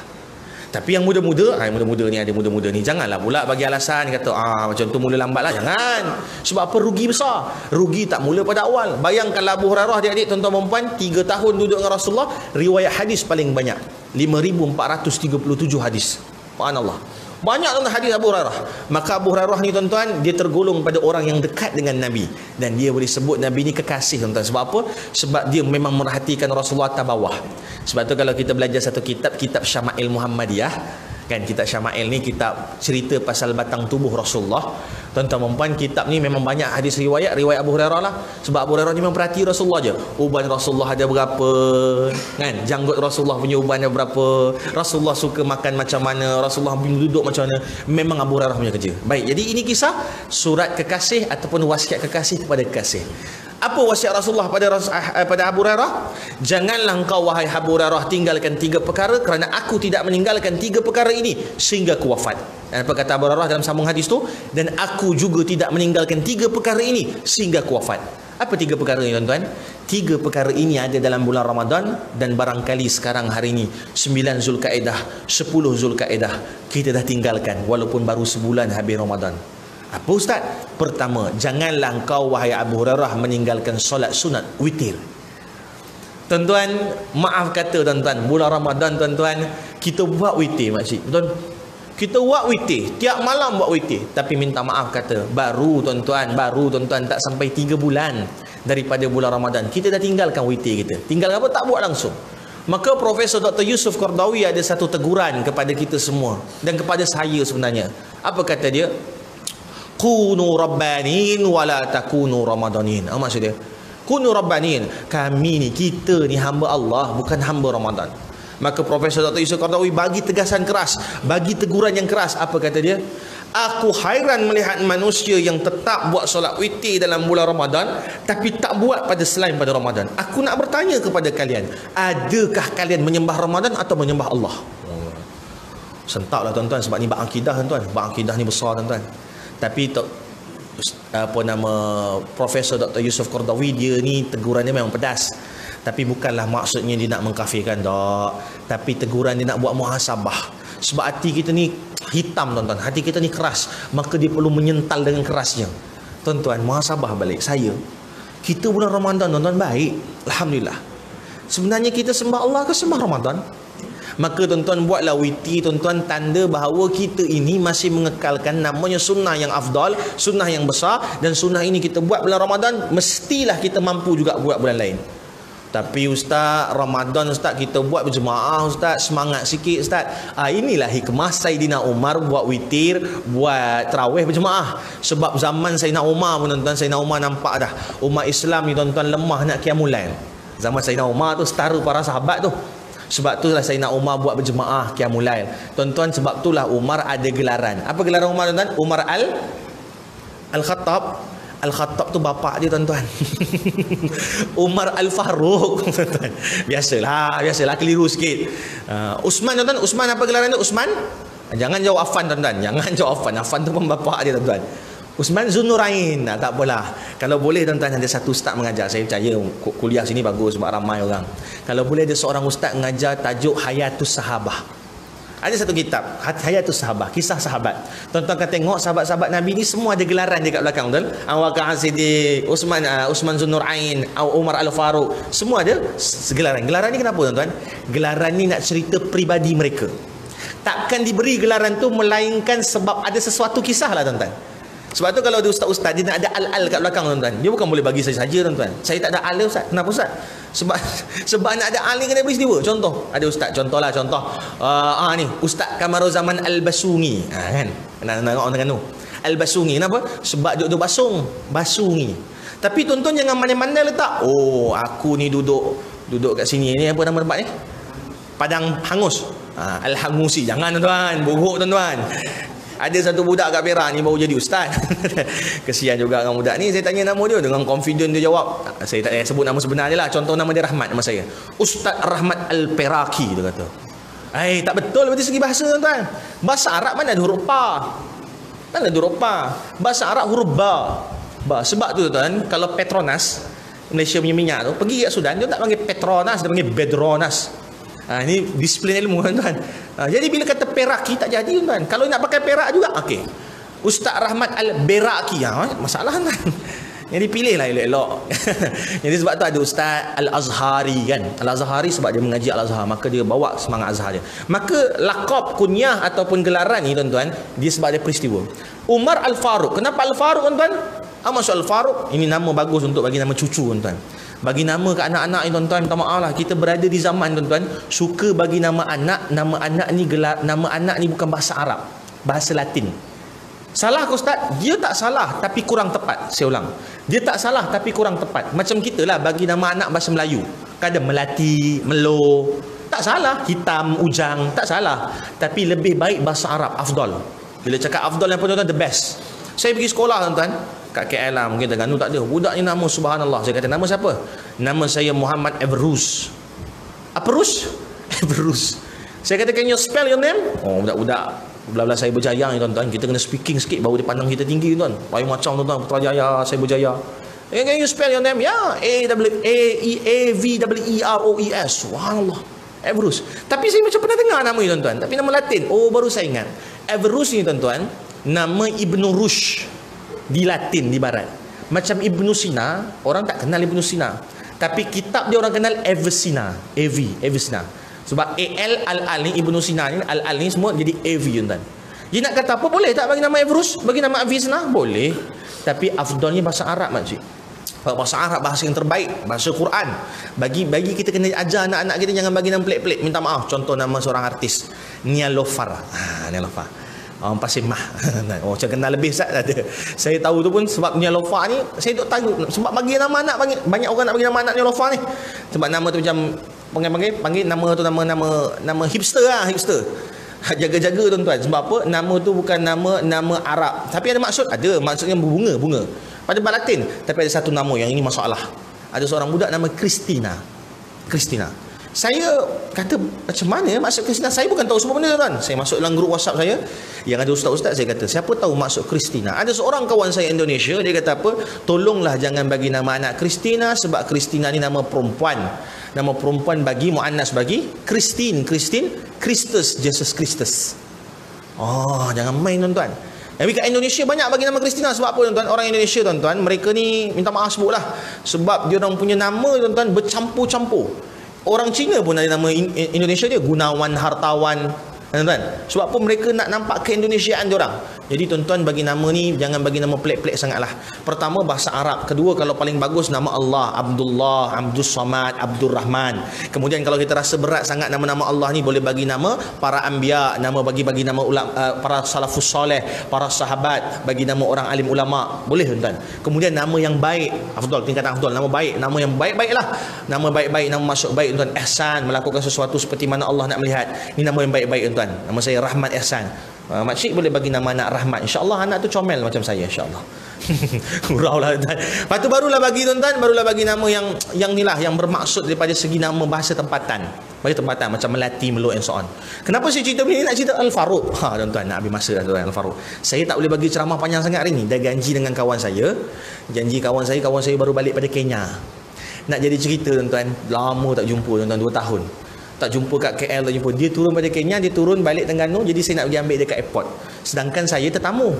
Tapi yang muda-muda, muda-muda ni ada muda-muda ni, janganlah pula bagi alasan kata macam tu mula lambat lah. Jangan. Sebab apa? Rugi besar. Rugi tak mula pada awal. Bayangkanlah Abu Hurairah, adik-adik, tuan-tuan perempuan, 3 tahun duduk dengan Rasulullah, riwayat hadis paling banyak 5,437 hadis. Subhanallah. Banyak tuan-tuan hadis Abu Hurairah. Maka Abu Hurairah ni tuan-tuan, dia tergolong pada orang yang dekat dengan Nabi, dan dia boleh sebut Nabi ni kekasih tuan-tuan. Sebab apa? Sebab dia memang merhatikan Rasulullah atas bawah. Sebab tu kalau kita belajar satu kitab Syama'il Muhammadiyah, kan, kitab Syama'il ni kitab cerita pasal batang tubuh Rasulullah. Tuan-tuan perempuan, kitab ni memang banyak hadis riwayat Abu Hurairah lah. Sebab Abu Hurairah ni memang perhati Rasulullah je. Uban Rasulullah ada berapa, kan, janggut Rasulullah punya uban ada berapa, Rasulullah suka makan macam mana, Rasulullah duduk macam mana. Memang Abu Hurairah punya kerja. Baik, jadi ini kisah surat kekasih ataupun wasiat kekasih kepada kekasih. Apa wasiat Rasulullah pada Abu Hurairah? Janganlah engkau wahai Abu Hurairah tinggalkan 3 perkara, kerana aku tidak meninggalkan 3 perkara ini sehingga aku wafat. Dan apa kata Abu Hurairah dalam sambung hadis tu? Dan aku juga tidak meninggalkan 3 perkara ini sehingga aku wafat. Apa 3 perkara ini tuan-tuan? 3 perkara ini ada dalam bulan Ramadan, dan barangkali sekarang hari ini 9 Zulkaidah, 10 Zulkaidah kita dah tinggalkan walaupun baru sebulan habis Ramadan. Apa ustaz? Pertama, janganlah engkau wahai Abu Hurairah meninggalkan solat sunat witir. Tuan-tuan, maaf kata tuan-tuan, bulan Ramadan tuan-tuan, kita buat witir makcik. Betul? Kita buat witir, tiap malam buat witir. Tapi minta maaf kata, baru tuan-tuan tak sampai 3 bulan daripada bulan Ramadan, kita dah tinggalkan witir kita. Tinggalkan apa? Tak buat langsung. Maka Profesor Dr. Yusuf Qardawi ada satu teguran kepada kita semua, dan kepada saya sebenarnya. Apa kata dia? Kunu rabbanin wala takunu ramadanin. Apa maksud dia? Kunu rabbanin, kami ni, kita ni hamba Allah, bukan hamba Ramadan. Maka Profesor Dr. Yusuf Qardawi bagi tegasan keras, bagi teguran yang keras. Apa kata dia? Aku hairan melihat manusia yang tetap buat solat witir dalam bulan Ramadan tapi tak buat pada selain pada Ramadan. Aku nak bertanya kepada kalian, adakah kalian menyembah Ramadan atau menyembah Allah? Sentaklah tuan-tuan, sebab ni bab akidah tuan-tuan. Bab akidah ni besar tuan-tuan. Tapi Profesor Dr. Yusuf Qardawi, dia ni teguran dia memang pedas. Tapi bukanlah maksudnya dia nak mengkafirkan, tak. Tapi teguran dia nak buat muhasabah. Sebab hati kita ni hitam tuan-tuan, hati kita ni keras, maka dia perlu menyental dengan kerasnya. Tuan-tuan, muhasabah balik saya. Kita bulan Ramadan tuan-tuan baik, alhamdulillah. Sebenarnya kita sembah Allah ke sembah Ramadan? Maka tuan-tuan buatlah witir tuan-tuan, tanda bahawa kita ini masih mengekalkan namanya sunnah yang afdal, sunnah yang besar. Dan sunnah ini kita buat bulan Ramadan, mestilah kita mampu juga buat bulan lain. Tapi Ustaz, Ramadan Ustaz kita buat berjemaah Ustaz, semangat sikit Ustaz. Inilah hikmah Saidina Umar buat witir, buat tarawih berjemaah. Sebab zaman Saidina Umar pun tuan-tuan, Saidina Umar nampak dah umat Islam ni tuan-tuan lemah nak qiyamul lail. Zaman Saidina Umar tu setara para sahabat tu. Sebab itulah Saidina Umar buat berjemaah qiyamul lail. Tuan-tuan, sebab itulah Umar ada gelaran. Apa gelaran Umar tuan-tuan? Umar Al-Khattab. Al-Khattab tu bapak dia tuan-tuan. Umar Al-Faruq tuan-tuan. Biasalah keliru sikit. Usman tuan-tuan, Usman apa gelaran tu? Usman? Jangan jawab Affan tuan-tuan. Jangan jawab Affan. Affan tu pun bapak dia tuan-tuan. Usman Zunurain. Tak apalah. Kalau boleh tuan-tuan, ada satu ustaz mengajar. Saya percaya kuliah sini bagus sebab ramai orang. Kalau boleh ada seorang ustaz mengajar tajuk Hayatus Sahabah. Ada satu kitab, Hayatus Sahabah, kisah sahabat. Tuan-tuan akan tengok sahabat-sahabat Nabi ni semua ada gelaran dia kat belakang betul. Abu Bakar As-Siddiq, Usman Zunurain, Umar Al-Faruq, semua ada segelaran. Gelaran ni kenapa tuan-tuan? Gelaran ni nak cerita peribadi mereka. Takkan diberi gelaran tu melainkan sebab ada sesuatu kisah lah tuan-tuan. Sebab tu kalau ada ustaz-ustaz, dia nak ada al-al kat belakang tuan-tuan. Dia bukan boleh bagi saya saja tuan-tuan. Saya tak ada al ustaz. Kenapa ustaz? Sebab nak ada al ni kena peristiwa. Contoh, ada ustaz, contoh ni Ustaz Kamaruzaman Al-Basungi. Kan? Nak tengok orang Terengganu. Al-Basungi kenapa? Sebab duduk basungi. Tapi tuan-tuan jangan mana-mana letak. Oh, aku ni duduk kat sini. Ni apa nama tempat ni? Padang Hangus. Al-Hangusi. Jangan tuan-tuan, buruk tuan-tuan. Ada satu budak kat Perak ni baru jadi ustaz. Kesian juga dengan budak ni. Saya tanya nama dia, dengan confident dia jawab. Saya tak sebut nama sebenar dia lah. Contoh nama dia Rahmat, nama saya. Ustaz Rahmat Al-Peraki, dia kata. Tak betul dari segi bahasa tuan-tuan. Bahasa Arab mana ada huruf pa? Mana ada huruf pa? Bahasa Arab huruf ba. Sebab tu tuan, kalau Petronas, Malaysia punya minyak tu, pergi kat Sudan, dia tak panggil Petronas, dia panggil Bedronas. Ini disiplin ilmu tuan-tuan. Jadi bila kata Peraki tak jadi tuan-tuan. Kalau nak pakai Perak juga, okey. Ustaz Rahmat Al-Beraki, masalah kan. Jadi pilihlah elok-elok. Jadi sebab tu ada Ustaz Al-Azhari kan. Al-Azhari sebab dia mengaji Al-Azhar, maka dia bawa semangat Azhar dia. Maka laqab, kunyah ataupun gelaran ni tuan-tuan, dia sebab ada peristiwa. Umar Al-Faruq. Kenapa Al-Faruq tuan-tuan? Maksud Al-Faruq, ini nama bagus untuk bagi nama cucu tuan-tuan. Bagi nama ke anak-anak ni tuan-tuan, minta maaf lah, kita berada di zaman tuan-tuan suka bagi nama anak ni gelar, nama anak ni bukan bahasa Arab, bahasa Latin. Salah ke ustaz? Dia tak salah tapi kurang tepat. Saya ulang, dia tak salah tapi kurang tepat. Macam kita lah bagi nama anak bahasa Melayu, kadang Melati, Melo, tak salah. Hitam, Ujang, tak salah. Tapi lebih baik bahasa Arab, afdal. Bila cakap afdal yang tuan-tuan, the best. Saya pergi sekolah tuan-tuan kat KL lah, mungkin Terengganu tak ada. Budak ni nama subhanallah. Saya kata, nama siapa? Nama saya Muhammad Everus. Apa Rus? Everus. Saya kata, can you spell your name? Oh, budak-budak belah-belah saya berjaya ni tuan-tuan. Kita kena speaking sikit baru dia pandang kita tinggi tuan. Paling macam tuan-tuan, Putrajaya, saya berjaya. Can you spell your name? Ya, A-V-E-R-O-E-S. Subhanallah. Everus. Tapi saya macam pernah dengar nama ni tuan-tuan. Tapi nama Latin. Oh, baru saya ingat. Everus ni tuan-tuan, nama Ibnu Rushd di Latin, di barat. Macam Ibnu Sina, orang tak kenal Ibnu Sina, tapi kitab dia orang kenal Avicenna. Avicenna. Sebab al ni Ibnu Sina ni, al ni semua jadi AV tuan. Dia nak kata apa, boleh tak bagi nama Averroes, bagi nama Avicenna? Boleh. Tapi afdalnya bahasa Arab makcik. Bahasa Arab bahasa yang terbaik, bahasa Quran. Bagi kita kena ajar anak-anak kita, jangan bagi nama pelik-pelik. Minta maaf, contoh nama seorang artis, Nialofar. Nialofar. Pasir Mah. Oh, saya kenal lebih Ustaz ada. Saya tahu tu pun sebab Nialofar ni, saya duk tahu sebab bagi nama anak, banyak orang nak bagi nama anak Nialofar ni. Sebab nama tu macam panggil nama tu nama hipster lah, hipster. Jaga-jaga tuan-tuan. Sebab apa? Nama tu bukan nama Arab. Tapi ada maksud? Ada. Maksudnya bunga. Pada bahasa Latin. Tapi ada satu nama yang ini masalah. Ada seorang budak nama Christina. Saya kata, macam mana maksud Christina? Saya bukan tahu semua benda tuan. Saya masuk dalam grup WhatsApp saya, yang ada ustaz-ustaz, saya kata, siapa tahu maksud Christina? Ada seorang kawan saya Indonesia, dia kata apa? Tolonglah jangan bagi nama anak Christina, sebab Christina ni nama perempuan. Nama perempuan bagi muannas bagi Christine, Christus, Jesus Christus. Oh, jangan main tuan-tuan. Tapi kat Indonesia banyak bagi nama Christina. Sebab apa tuan-tuan? Orang Indonesia tuan-tuan, mereka ni minta maaf sebutlah. Sebab dia orang punya nama tuan-tuan bercampur-campur. Orang Cina pun ada nama Indonesia dia, Gunawan, Hartawan, tuan-tuan. Sebab apa? Mereka nak nampak keindonesiaan dia orang. Jadi tuan-tuan, bagi nama ni jangan bagi nama pelik-pelik sangatlah. Pertama, bahasa Arab. Kedua, kalau paling bagus nama Allah, Abdullah, Abdus Samad, Abdur Rahman. Kemudian kalau kita rasa berat sangat nama-nama Allah ni, boleh bagi nama para anbiya, nama bagi nama ulama, para salafus soleh, para sahabat, bagi nama orang alim ulama. Boleh tuan-tuan. Kemudian nama yang baik, afdal, tingkatan afdal, nama baik, nama yang baik-baiklah. Nama baik-baik, nama masuk baik tuan-tuan. Ihsan, melakukan sesuatu seperti mana Allah nak melihat. Ini nama yang baik-baik tuan-tuan. Nama saya Rahmat Ihsan. Makcik boleh bagi nama anak Rahmat. InsyaAllah anak tu comel macam saya, insyaAllah. Gurau lah tuan. Lepas tu barulah bagi tuan-tuan, barulah bagi nama yang ni lah, yang bermaksud daripada segi nama bahasa tempatan. Bagi tempatan macam Melati, Meluk and so on. Kenapa saya cerita ni? Nak cerita Al-Faruq. Tuan-tuan, nak habis masa dah tuan Al-Faruq. Saya tak boleh bagi ceramah panjang sangat hari ni. Dah janji dengan kawan saya. Kawan saya baru balik pada Kenya. Nak jadi cerita tuan-tuan, lama tak jumpa tuan-tuan, 2 tahun. Tak jumpa kat KL, tak jumpa. Dia turun pada Kenya, dia turun balik Terengganu. Jadi saya nak pergi ambil dia kat airport. Sedangkan saya tetamu.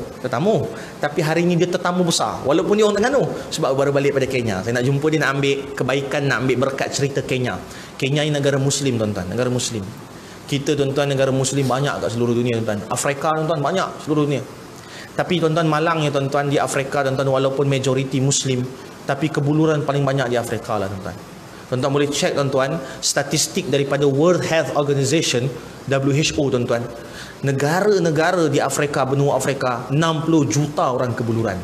Tapi hari ni dia tetamu besar, walaupun dia orang Terengganu, sebab baru balik pada Kenya. Saya nak jumpa dia, nak ambil kebaikan, nak ambil berkat cerita Kenya. Kenya ni negara Muslim tuan-tuan, negara Muslim. Kita tuan-tuan, negara Muslim banyak kat seluruh dunia tuan-tuan. Afrika tuan-tuan banyak seluruh dunia. Tapi tuan-tuan, malangnya tuan-tuan, di Afrika tuan-tuan, walaupun majoriti Muslim, tapi kebuluran paling banyak di Afrika lah tuan-tuan. Tuan-tuan boleh cek tuan-tuan statistik daripada World Health Organization, WHO tuan-tuan. Negara-negara di Afrika, benua Afrika, 60 juta orang kebuluran.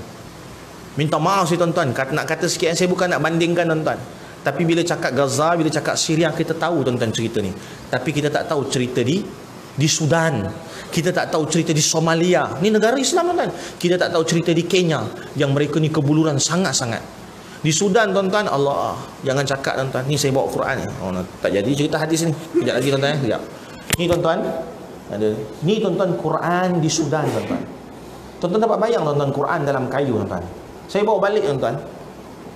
Minta maaf saya tuan-tuan, nak kata sikit, saya bukan nak bandingkan tuan-tuan. Tapi bila cakap Gaza, bila cakap Syria, kita tahu tuan-tuan cerita ni. Tapi kita tak tahu cerita di Sudan. Kita tak tahu cerita di Somalia. Ni negara Islam tuan-tuan. Kita tak tahu cerita di Kenya, yang mereka ni kebuluran sangat-sangat. Di Sudan tuan-tuan, Allah, jangan cakap tuan-tuan, ni saya bawa Quran ni. Tak jadi cerita hadis ni. Kejap lagi tuan-tuan, kejap. Ni tuan-tuan, ada. Ni tuan-tuan Quran di Sudan tuan-tuan. Tuan-tuan dapat bayang tuan-tuan Quran dalam kayu tuan-tuan. Saya bawa balik tuan-tuan.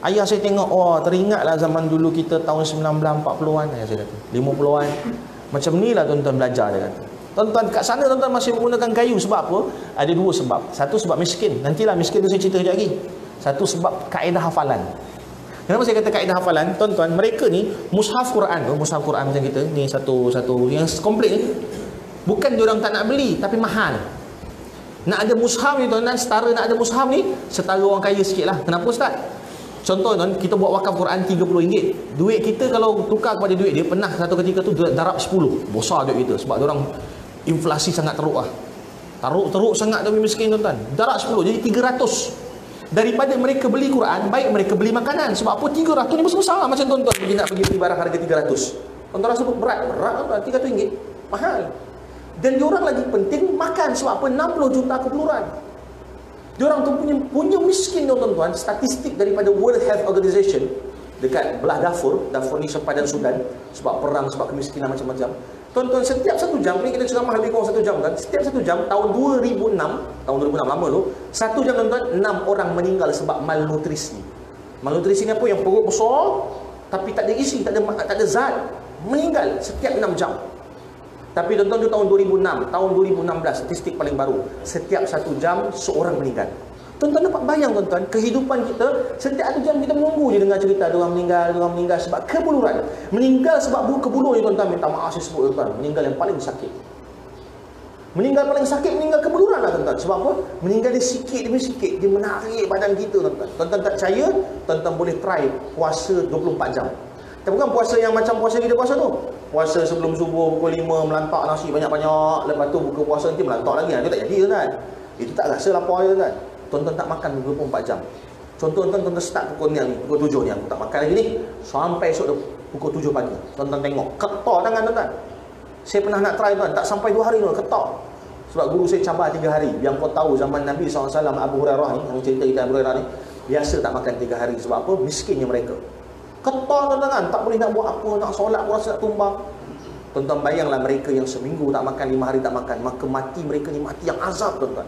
Ayah saya tengok, teringatlah zaman dulu kita tahun 1940-an, ayah saya kata, 50-an. Macam ni lah tuan-tuan belajar, dia kata. Tuan-tuan kat sana tuan-tuan masih menggunakan kayu. Sebab apa? Ada 2 sebab. Satu sebab miskin. Nantilah miskin tu saya cerita sekejap lagi. Satu sebab kaedah hafalan. Kenapa saya kata kaedah hafalan? Tuan-tuan, mereka ni mushaf Quran macam kita ni, satu yang komplit ni, bukan diorang tak nak beli, tapi mahal. Nak ada mushaf ni tuan-tuan, setara nak ada mushaf ni, setara orang kaya sikit lah. Kenapa Ustaz? Contoh tuan, kita buat wakaf Quran RM30. Duit kita kalau tukar kepada duit dia, pernah satu ketika tu darab 10. Besar duit kita, sebab diorang inflasi sangat teruk lah. Teruk sangat demi miskin tuan-tuan. Darab 10, jadi 300. Daripada mereka beli Quran, baik mereka beli makanan. Sebab apa? 300 ni besar-besar lah. Macam tuan-tuan pergi nak pergi beli barang harga 300. Tuan-tuan rasa berat tuan-tuan, RM300 mahal. Dan diorang lagi penting makan. Sebab apa? 60 juta kebuluran. Diorang tu punya miskin tuan-tuan. Statistik daripada World Health Organization dekat belah Darfur ni sempadan Sudan, sebab perang, sebab kemiskinan macam-macam. Tuan-tuan, setiap 1 jam ni, kita ceramah lebih kurang 1 jam kan. Setiap 1 jam, tahun 2006 lama tu, 1 jam tuan-tuan, 6 orang meninggal sebab malnutrisi. Malnutrisi ni apa? Yang perut besar tapi tak ada isi, tak ada zat. Meninggal setiap 6 jam. Tapi tuan-tuan, tu tahun 2016, statistik paling baru. Setiap 1 jam, seorang meninggal. Tuan-tuan dapat bayang tuan-tuan, kehidupan kita, setiap 1 jam kita menunggu je dengar cerita orang meninggal sebab kebuluran. Meninggal sebab kebulur ni tuan-tuan, minta maaf saya sebut tuan-tuan, meninggal yang paling sakit. Meninggal kebuluran lah tuan-tuan. Sebab apa? Meninggal dia sikit demi sikit, dia menarik badan kita tuan-tuan. Tuan-tuan tak percaya, tuan-tuan boleh try puasa 24 jam. Tapi bukan puasa yang macam puasa kita puasa tu. Puasa sebelum subuh pukul 5 melantak nasi banyak-banyak, lepas tu buka puasa nanti melantak lagi. Itu tak jadi tuan-tuan. Itu tak rasa lapar je tuan-tuan. Tuan-tuan tak makan 24 jam. Contoh tuan-tuan start pukul 7 ni, aku tak makan lagi ni, sampai esok pukul 7 pagi. Tuan-tuan tengok, ketar tangan tuan-tuan. Saya pernah nak try tuan, tak sampai 2 hari tuan, ketak. Sebab guru saya cabar 3 hari. Yang kau tahu zaman Nabi SAW, Abu Hurairah ni, yang cerita kita Abu Hurairah ni, biasa tak makan 3 hari. Sebab apa? Miskinnya mereka. Ketak tuan-tuan, tak boleh nak buat apa, nak solat pun rasa nak tumbang. Tuan-tuan bayanglah mereka yang seminggu tak makan, 5 hari tak makan, maka mati mereka ni mati yang azab tuan-tuan.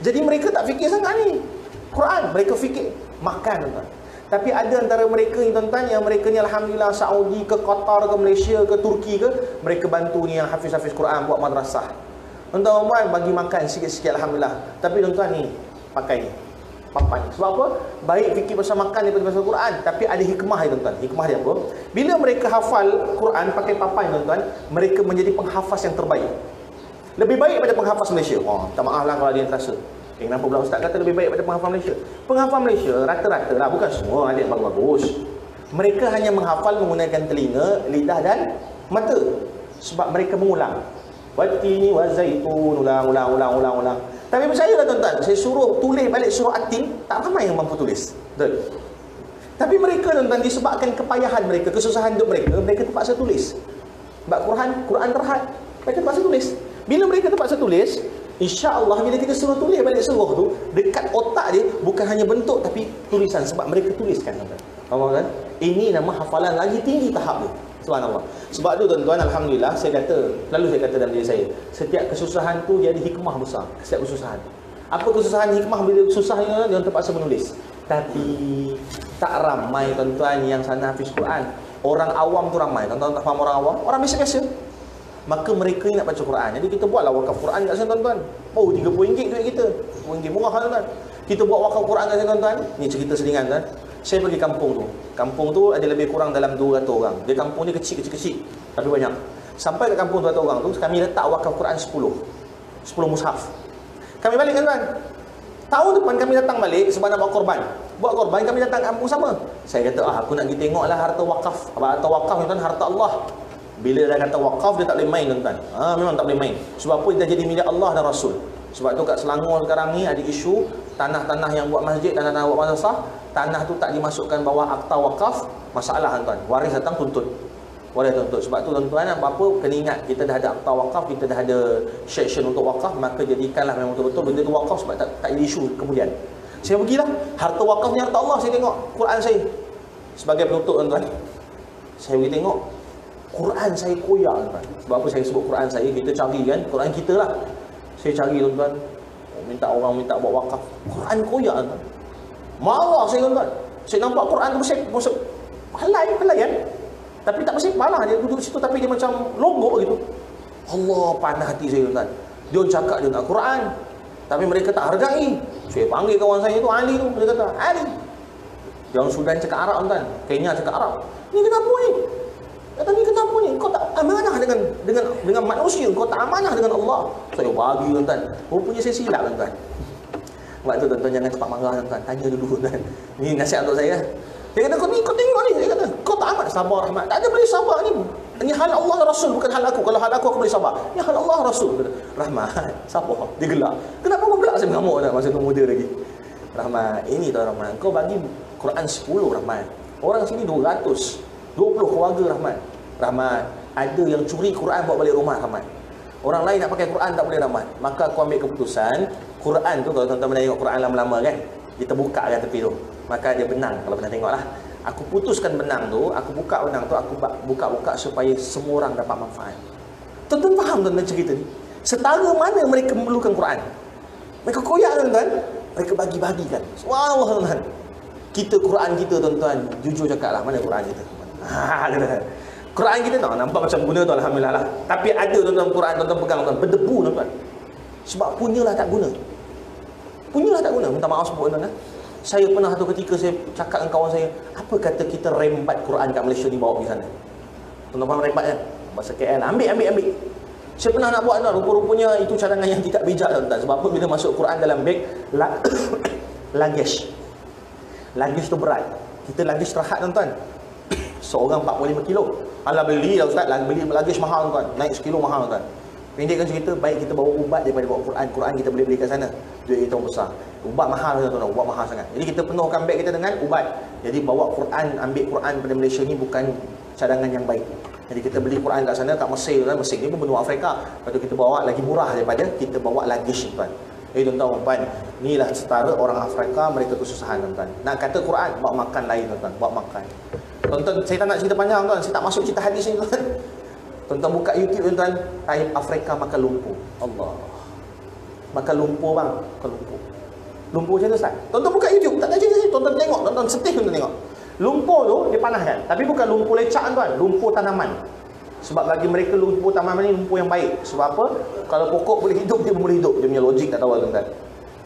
Jadi mereka tak fikir sangat ni Quran, mereka fikir makan tuan-tuan. Tapi ada antara mereka ni tuan-tuan, yang mereka ni alhamdulillah Saudi ke Qatar ke Malaysia ke Turki ke, mereka bantu ni yang hafiz-hafiz Quran buat madrasah. Tuan-tuan bagi makan sikit-sikit alhamdulillah. Tapi tuan-tuan ni pakai ni papan. Sebab apa? Baik fikir pasal makan daripada pasal Quran, tapi ada hikmah dia tuan-tuan. Hikmah dia apa? Bila mereka hafal Quran pakai papan tuan-tuan, mereka menjadi penghafaz yang terbaik. Lebih baik pada penghafaz Malaysia. Minta maaf lah kalau dia terasa. Kenapa pula ustaz kata lebih baik pada penghafaz Malaysia? Penghafaz Malaysia rata-rata lah, bukan semua ada yang bagus-bagus. Mereka hanya menghafal menggunakan telinga, lidah dan mata. Sebab mereka mengulang. Wattini wa zaitun, ulang. Tapi percayalah tuan-tuan, saya suruh tulis balik surah At-Tin, tak ramai yang mampu tulis. Betul? Tapi mereka tuan-tuan, disebabkan kepayahan mereka, kesusahan hidup mereka, mereka terpaksa tulis. Sebab Quran terhad, mereka terpaksa tulis. Bila mereka terpaksa tulis, insya-Allah bila kita suruh tulis balik surah tu, dekat otak dia bukan hanya bentuk tapi tulisan, sebab mereka tuliskan tuan-tuan. Faham kan? Ini nama hafalan lagi tinggi tahap dia. Subhanallah. Sebab tu tuan-tuan, alhamdulillah saya kata, selalu saya kata dalam diri saya, setiap kesusahan tu jadi hikmah besar. Setiap kesusahan. Apa kesusahan hikmah bila susah ni dia terpaksa menulis. Tapi tak ramai tuan-tuan yang sana hafiz Quran. Orang awam tu ramai. Tuan-tuan tak faham orang awam? Orang biasa-biasa. Maka mereka ni nak baca Quran. Jadi kita buatlah wakaf Quran kat sana tuan-tuan. Oh, RM30 duit kita. RM30 murah tuan-tuan. Kita buat wakaf Quran kat sana tuan-tuan. Ni cerita selingan tuan. Saya pergi kampung tu. Kampung tu ada lebih kurang dalam 200 orang. Dia kampung ni kecil, tapi banyak. Sampai ke kampung 200 orang tu, kami letak wakaf Quran 10 mushaf. Kami balik tuan-tuan. Tahun depan kami datang balik sebab nak buat korban. Buat korban kami datang kampung sama. Saya kata, aku nak pergi tengoklah harta wakaf. Harta wakaf tuan-tuan, harta Allah. Bila dah kata wakaf, dia tak boleh main tuan-tuan. Memang tak boleh main. Sebab apa? Dia dah jadi milik Allah dan Rasul. Sebab tu kat Selangor sekarang ni ada isu tanah-tanah yang buat masjid, tanah-tanah buat madrasah, tanah tu tak dimasukkan bawah akta wakaf, masalah tuan-tuan. Waris datang tuntut. Waris tuntut. Sebab tu tuan-tuan, apa-apa kena ingat, kita dah ada akta wakaf, kita dah ada section untuk wakaf, maka jadikanlah memang betul-betul benda tu wakaf, sebab tak ada isu kemudian. Saya pergilah, harta wakaf ni harta Allah, saya tengok Quran saya. Sebagai penutup tuan-tuan, saya pergi tengok Quran saya koyak tuan-tuan. Sebab apa saya sebut Quran saya? Kita cari kan, Quran kita lah. Saya cari tuan-tuan, minta orang minta buat wakaf, Quran koyak tuan-tuan. Marah saya tuan-tuan. Saya nampak Quran tu bersih halai kan. Tapi tak bersih malah dia duduk situ, tapi dia macam longgok gitu. Allah, panas hati saya tuan-tuan. Dia cakap dia nak Quran, tapi mereka tak hargai. Saya panggil kawan saya tu, Ali tu, dia kata, Ali. Yang Sudan cakap Arab tuan-tuan, Kenya cakap Arab. Ni kenapa ni? Kata ni kenapa ni? Kau tak amanah dengan manusia, kau tak amanah dengan Allah. Saya bagi tuan-tuan. Rupanya saya silap tuan-tuan. Sebab tu tuan-tuan jangan cepat marah tuan-tuan. Tanya dulu tuan. Ni nasihat untuk saya. Dia kata kau tengok ni. Dia kata kau tak amat sabar Rahmat. Tak ada boleh sabar ni. Ini hal Allah Rasul, bukan hal aku. Kalau hal aku boleh sabar. Ini hal Allah Rasul. Kata, Rahmat, sabar. Dia gelak. Kenapa kau gelak? Saya mengamuk tak masa tu muda lagi. Rahmat, ini tuan Rahmat. Kau bagi Quran 10 Rahmat. Orang sini 200. 20 keluarga Rahmat. Rahmat, ada yang curi Quran bawa balik rumah Rahmat. Orang lain nak pakai Quran tak boleh Rahmat. Maka aku ambil keputusan, Quran tu kalau tuan-tuan pernah tengok Quran lama-lama kan, kita buka kan tepi tu. Maka dia benang, kalau pernah tengok lah. Aku putuskan benang tu, aku buka benang tu, aku buka-buka supaya semua orang dapat manfaat. Tuan-tuan faham tuan-tuan cerita ni? Setara mana mereka memerlukan Quran? Mereka koyak tuan-tuan, mereka bagi-bagikan. Subhanallah tuan-tuan. Kita Quran kita tuan-tuan, jujur cakap lah, mana Quran kita? Quran kita nampak macam guna tu alhamdulillah lah. Tapi ada tuan-tuan Quran tuan-tuan pegang tuan berdebu tuan-tuan. Sebab punyalah tak guna. Minta maaf sebut tuan-tuan. Saya pernah satu ketika saya cakap dengan kawan saya, apa kata kita rembat Quran kat Malaysia ni bawa pergi sana. Tuan-tuan faham rembat kan? Bahasa KL. Ambil. Saya pernah nak buat tuan, rupa-rupanya itu cadangan yang tidak bijak tuan-tuan. Sebab apa bila masuk Quran dalam beg luggage. Luggage tu berat. Kita luggage terhad tuan-tuan. Seorang 45 kilo. Alah beli lah ustaz, beli luggage mahal tuan. Naik 1 kilo mahal tuan. Pendekkan cerita, baik kita bawa ubat daripada bawa Quran. Quran kita boleh beli kat sana. Duit kita besar. Ubat mahal tuan-tuan, ubat mahal sangat. Jadi kita penuhkan beg kita dengan ubat. Jadi bawa Quran, ambil Quran pada Malaysia ni bukan cadangan yang baik. Jadi kita beli Quran kat sana, kat Mesir kan, Mesir ni pun benua Afrika. Lepas tu kita bawa lagi murah daripada kita bawa luggage tuan. Tuan-tuan, inilah setara orang Afrika, mereka kesusahan tuan. Nak kata Quran, buat makan lain tuan, buat makan. Tuan-tuan, saya tak nak cerita panjang tuan, saya tak masuk cerita hadis ni tuan. Tuan-tuan buka YouTube tuan, type Afrika makan lumpur. Allah. Makan lumpur bang, makan lumpur. Lumpur macam tu Ustaz. Tuan-tuan buka YouTube, tak ada cerita ni, tuan-tuan tengok, tuan-tuan sedih tuan-tuan tengok. Lumpur tu dia panaskan, tapi bukan lumpur lecak tuan, lumpur tanaman. Sebab bagi mereka lumpur tanaman ni lumpur yang baik. Sebab apa? Kalau pokok boleh hidup, dia boleh hidup. Dia punya logik tak tahu tuan-tuan.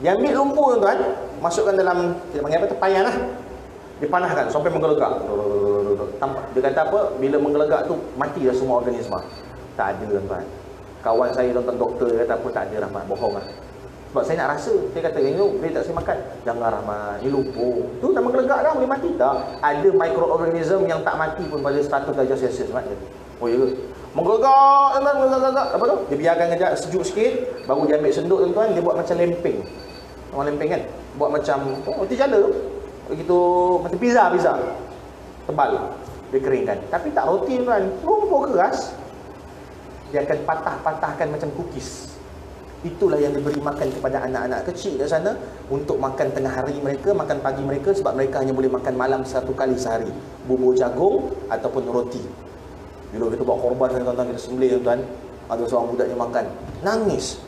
Dia ambil lumpur tuan, masukkan dalam, kita panggil apa, tepayan lah. Dia panaskan sampai menggelegak. Dia kata apa? Bila menggelegak tu mati dah semua organisma. Tak ada tuan-tuan. Kawan saya tuan-tuan doktor dia kata apa, tak ada Rahmat, bohong lah. Sebab saya nak rasa, dia kata ini boleh tak saya makan? Jangan Rahmat, ni lumpur. Tu dah menggelegak dah, boleh mati tak? Ada mikroorganism yang tak mati pun pada 100 darjah Celsius. Oh ya ke? Menggelegak tuan-tuan, menggelegak. Apa tu? Dia biarkan kejap sejuk sikit, baru dia ambil senduk tuan-tuan, dia buat macam lempeng. Orang lempeng kan? Buat macam roti jala. Begitu macam pizza tebal. Dia keringkan. Tapi tak roti tuan, lumpur keras. Dia akan patah-patahkan macam cookies. Itulah yang diberi makan kepada anak-anak kecil di sana untuk makan tengah hari mereka, makan pagi mereka, sebab mereka hanya boleh makan malam 1 kali sehari, bubur jagung ataupun roti. Bila kita buat korban tuan-tuan, kita sembelih tuan, ada seorang budak yang makan, nangis.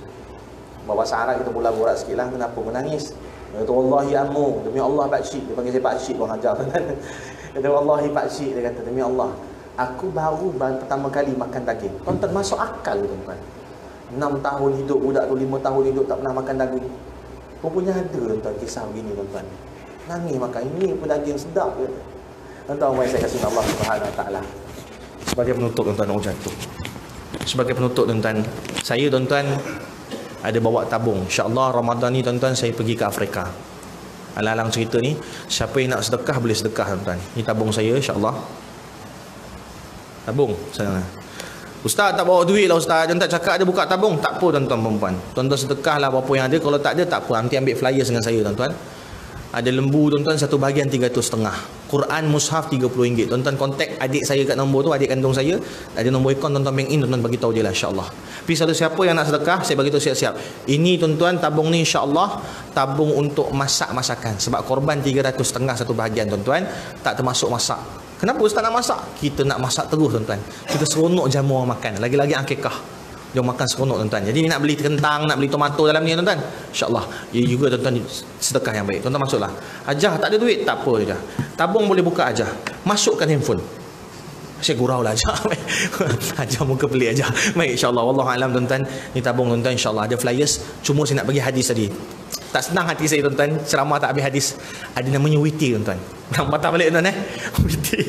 Bahasa Arab kita pula borak sikit lah, kenapa menangis? Dia kata, Wallahi ammu, demi Allah pakcik. Dia panggil saya pakcik, orang ajar tuan-tuan. Dia kata, Wallahi pakcik, dia kata, demi Allah, aku baru pertama kali makan daging. Tuan-tuan, masuk akal tuan-tuan. 6 tahun hidup budak tu, 5 tahun hidup tak pernah makan daging. Rupanya ada tuan-tuan kisah begini tuan-tuan. Nangis makan, ini pun daging sedap ke? Tuan-tuan, saya kasih Allah Subhanahu Wa Taala. Sebagai penutup tuan-tuan, nak jatuh. Sebagai penutup tuan-tuan, saya tuan-tuan ada bawa tabung. InsyaAllah Ramadan ni tuan-tuan saya pergi ke Afrika. Alang-alang cerita ni, siapa yang nak sedekah boleh sedekah tuan-tuan. Ni tabung saya insyaAllah. Tabung sana. Ustaz tak bawa duit lah Ustaz, jangan tak cakap ada buka tabung. Tak apa tuan-tuan perempuan, tuan-tuan sedekah lah apa yang ada. Kalau tak ada tak apa, nanti ambil flyers dengan saya tuan-tuan. Ada lembu tuan-tuan, satu bahagian 300.5. Quran mushaf RM30. Tuan-tuan kontak adik saya kat nombor tu, adik kandung saya. Ada nombor akaun tuan-tuan bank in, tuan-tuan bagi tahu je lah insya-Allah. Tapi satu siapa yang nak sedekah, saya bagi tahu siap-siap. Ini tuan-tuan tabung ni insya-Allah tabung untuk masak masakan. Sebab korban 300.5 satu bahagian tuan-tuan, tak termasuk masak. Kenapa Ustaz nak masak? Kita nak masak terus tuan-tuan. Kita seronok jamu orang makan. Lagi-lagi akikah. Dia makan seronok tuan-tuan. Jadi ni nak beli kentang, nak beli tomato dalam ni tuan-tuan. InsyaAllah. Ia juga tuan-tuan sedekah yang baik. Tuan-tuan masuklah. Ajah tak ada duit? Tak apa Ajah. Tabung boleh buka Ajah. Masukkan handphone. Saya gurau lah Ajah. Ajah muka pelik Ajah. Baik insyaAllah. Wallahualam tuan-tuan. Ni tabung tuan-tuan insyaAllah. Ada flyers. Cuma saya nak bagi hadis tadi. Tak senang hati saya tuan-tuan. Ceramah tak habis hadis. Ada namanya witi tuan-tuan. Nak patah balik tuan-tuan Witi.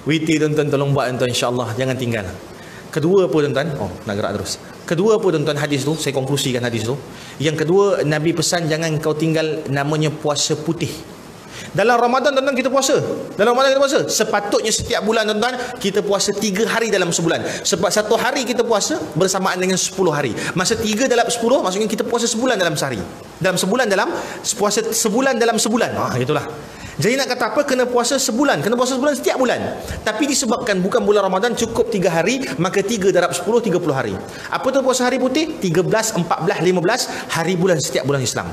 Witi tuan-tuan tolong buat tuan-tuan insyaAllah. Jangan tinggal. Kedua apa tuan-tuan? Oh, nak gerak terus. Kedua apa tuan-tuan hadis tu? Saya konklusikan hadis tu. Yang kedua, Nabi pesan jangan kau tinggal namanya puasa putih. Dalam Ramadan tuan-tuan kita puasa. Dalam Ramadan kita puasa. Sepatutnya setiap bulan tuan-tuan kita puasa 3 hari dalam sebulan. Sebab 1 hari kita puasa bersamaan dengan 10 hari. Masa 3 dalam 10 maksudnya kita puasa sebulan dalam sehari. Dalam sebulan dalam puasa sebulan dalam sebulan. Itulah. Jadi nak kata apa? Kena puasa sebulan. Kena puasa sebulan setiap bulan. Tapi disebabkan bukan bulan Ramadan, cukup 3 hari, maka 3 darab 10, 30 hari. Apa tu puasa hari putih? 13, 14, 15 hari bulan setiap bulan Islam.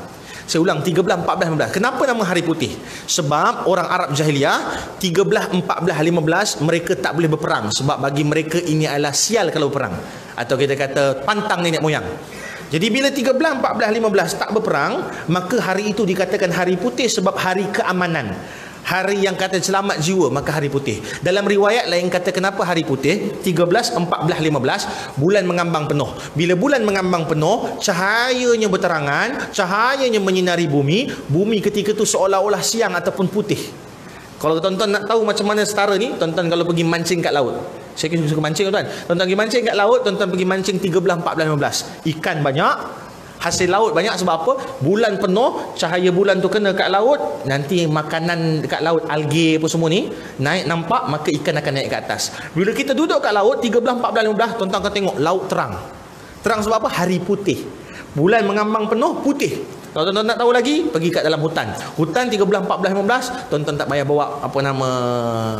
Saya ulang, 13, 14, 15. Kenapa nama hari putih? Sebab orang Arab jahiliah 13, 14, 15 mereka tak boleh berperang. Sebab bagi mereka ini adalah sial kalau berperang. Atau kita kata pantang nenek moyang. Jadi bila 13, 14, 15 tak berperang, maka hari itu dikatakan hari putih sebab hari keamanan. Hari yang kata selamat jiwa, maka hari putih. Dalam riwayat lain kata kenapa hari putih? 13, 14, 15 bulan mengambang penuh. Bila bulan mengambang penuh, cahayanya berterangan, cahayanya menyinari bumi. Bumi ketika itu seolah-olah siang ataupun putih. Kalau tuan-tuan nak tahu macam mana setara ni, tuan-tuan kalau pergi mancing kat laut. Saya suka mancing tuan-tuan. Tuan-tuan pergi mancing kat laut, tuan-tuan pergi mancing 13, 14, 15. Ikan banyak, hasil laut banyak sebab apa? Bulan penuh, cahaya bulan tu kena kat laut, nanti makanan dekat laut, alge apa semua ni naik nampak, maka ikan akan naik ke atas. Bila kita duduk kat laut 13, 14, 15, tuan-tuan akan tengok laut terang. Terang sebab apa? Hari putih. Bulan mengambang penuh, putih. Kalau tuan-tuan nak tahu lagi, pergi kat dalam hutan. Hutan 13, 14, 15, tuan-tuan tak payah bawa apa nama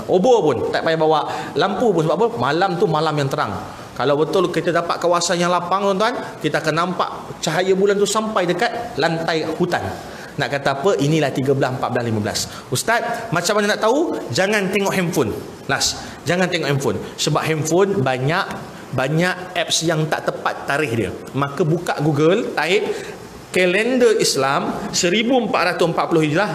obor pun, tak payah bawa lampu pun. Sebab apa? Malam tu malam yang terang. Kalau betul kita dapat kawasan yang lapang tuan-tuan, kita akan nampak cahaya bulan tu sampai dekat lantai hutan. Nak kata apa? Inilah 13, 14, 15. Ustaz, macam mana nak tahu? Jangan tengok handphone. Jangan tengok handphone. Sebab handphone banyak apps yang tak tepat tarikh dia. Maka buka Google, type kalender Islam 1440 Hijrah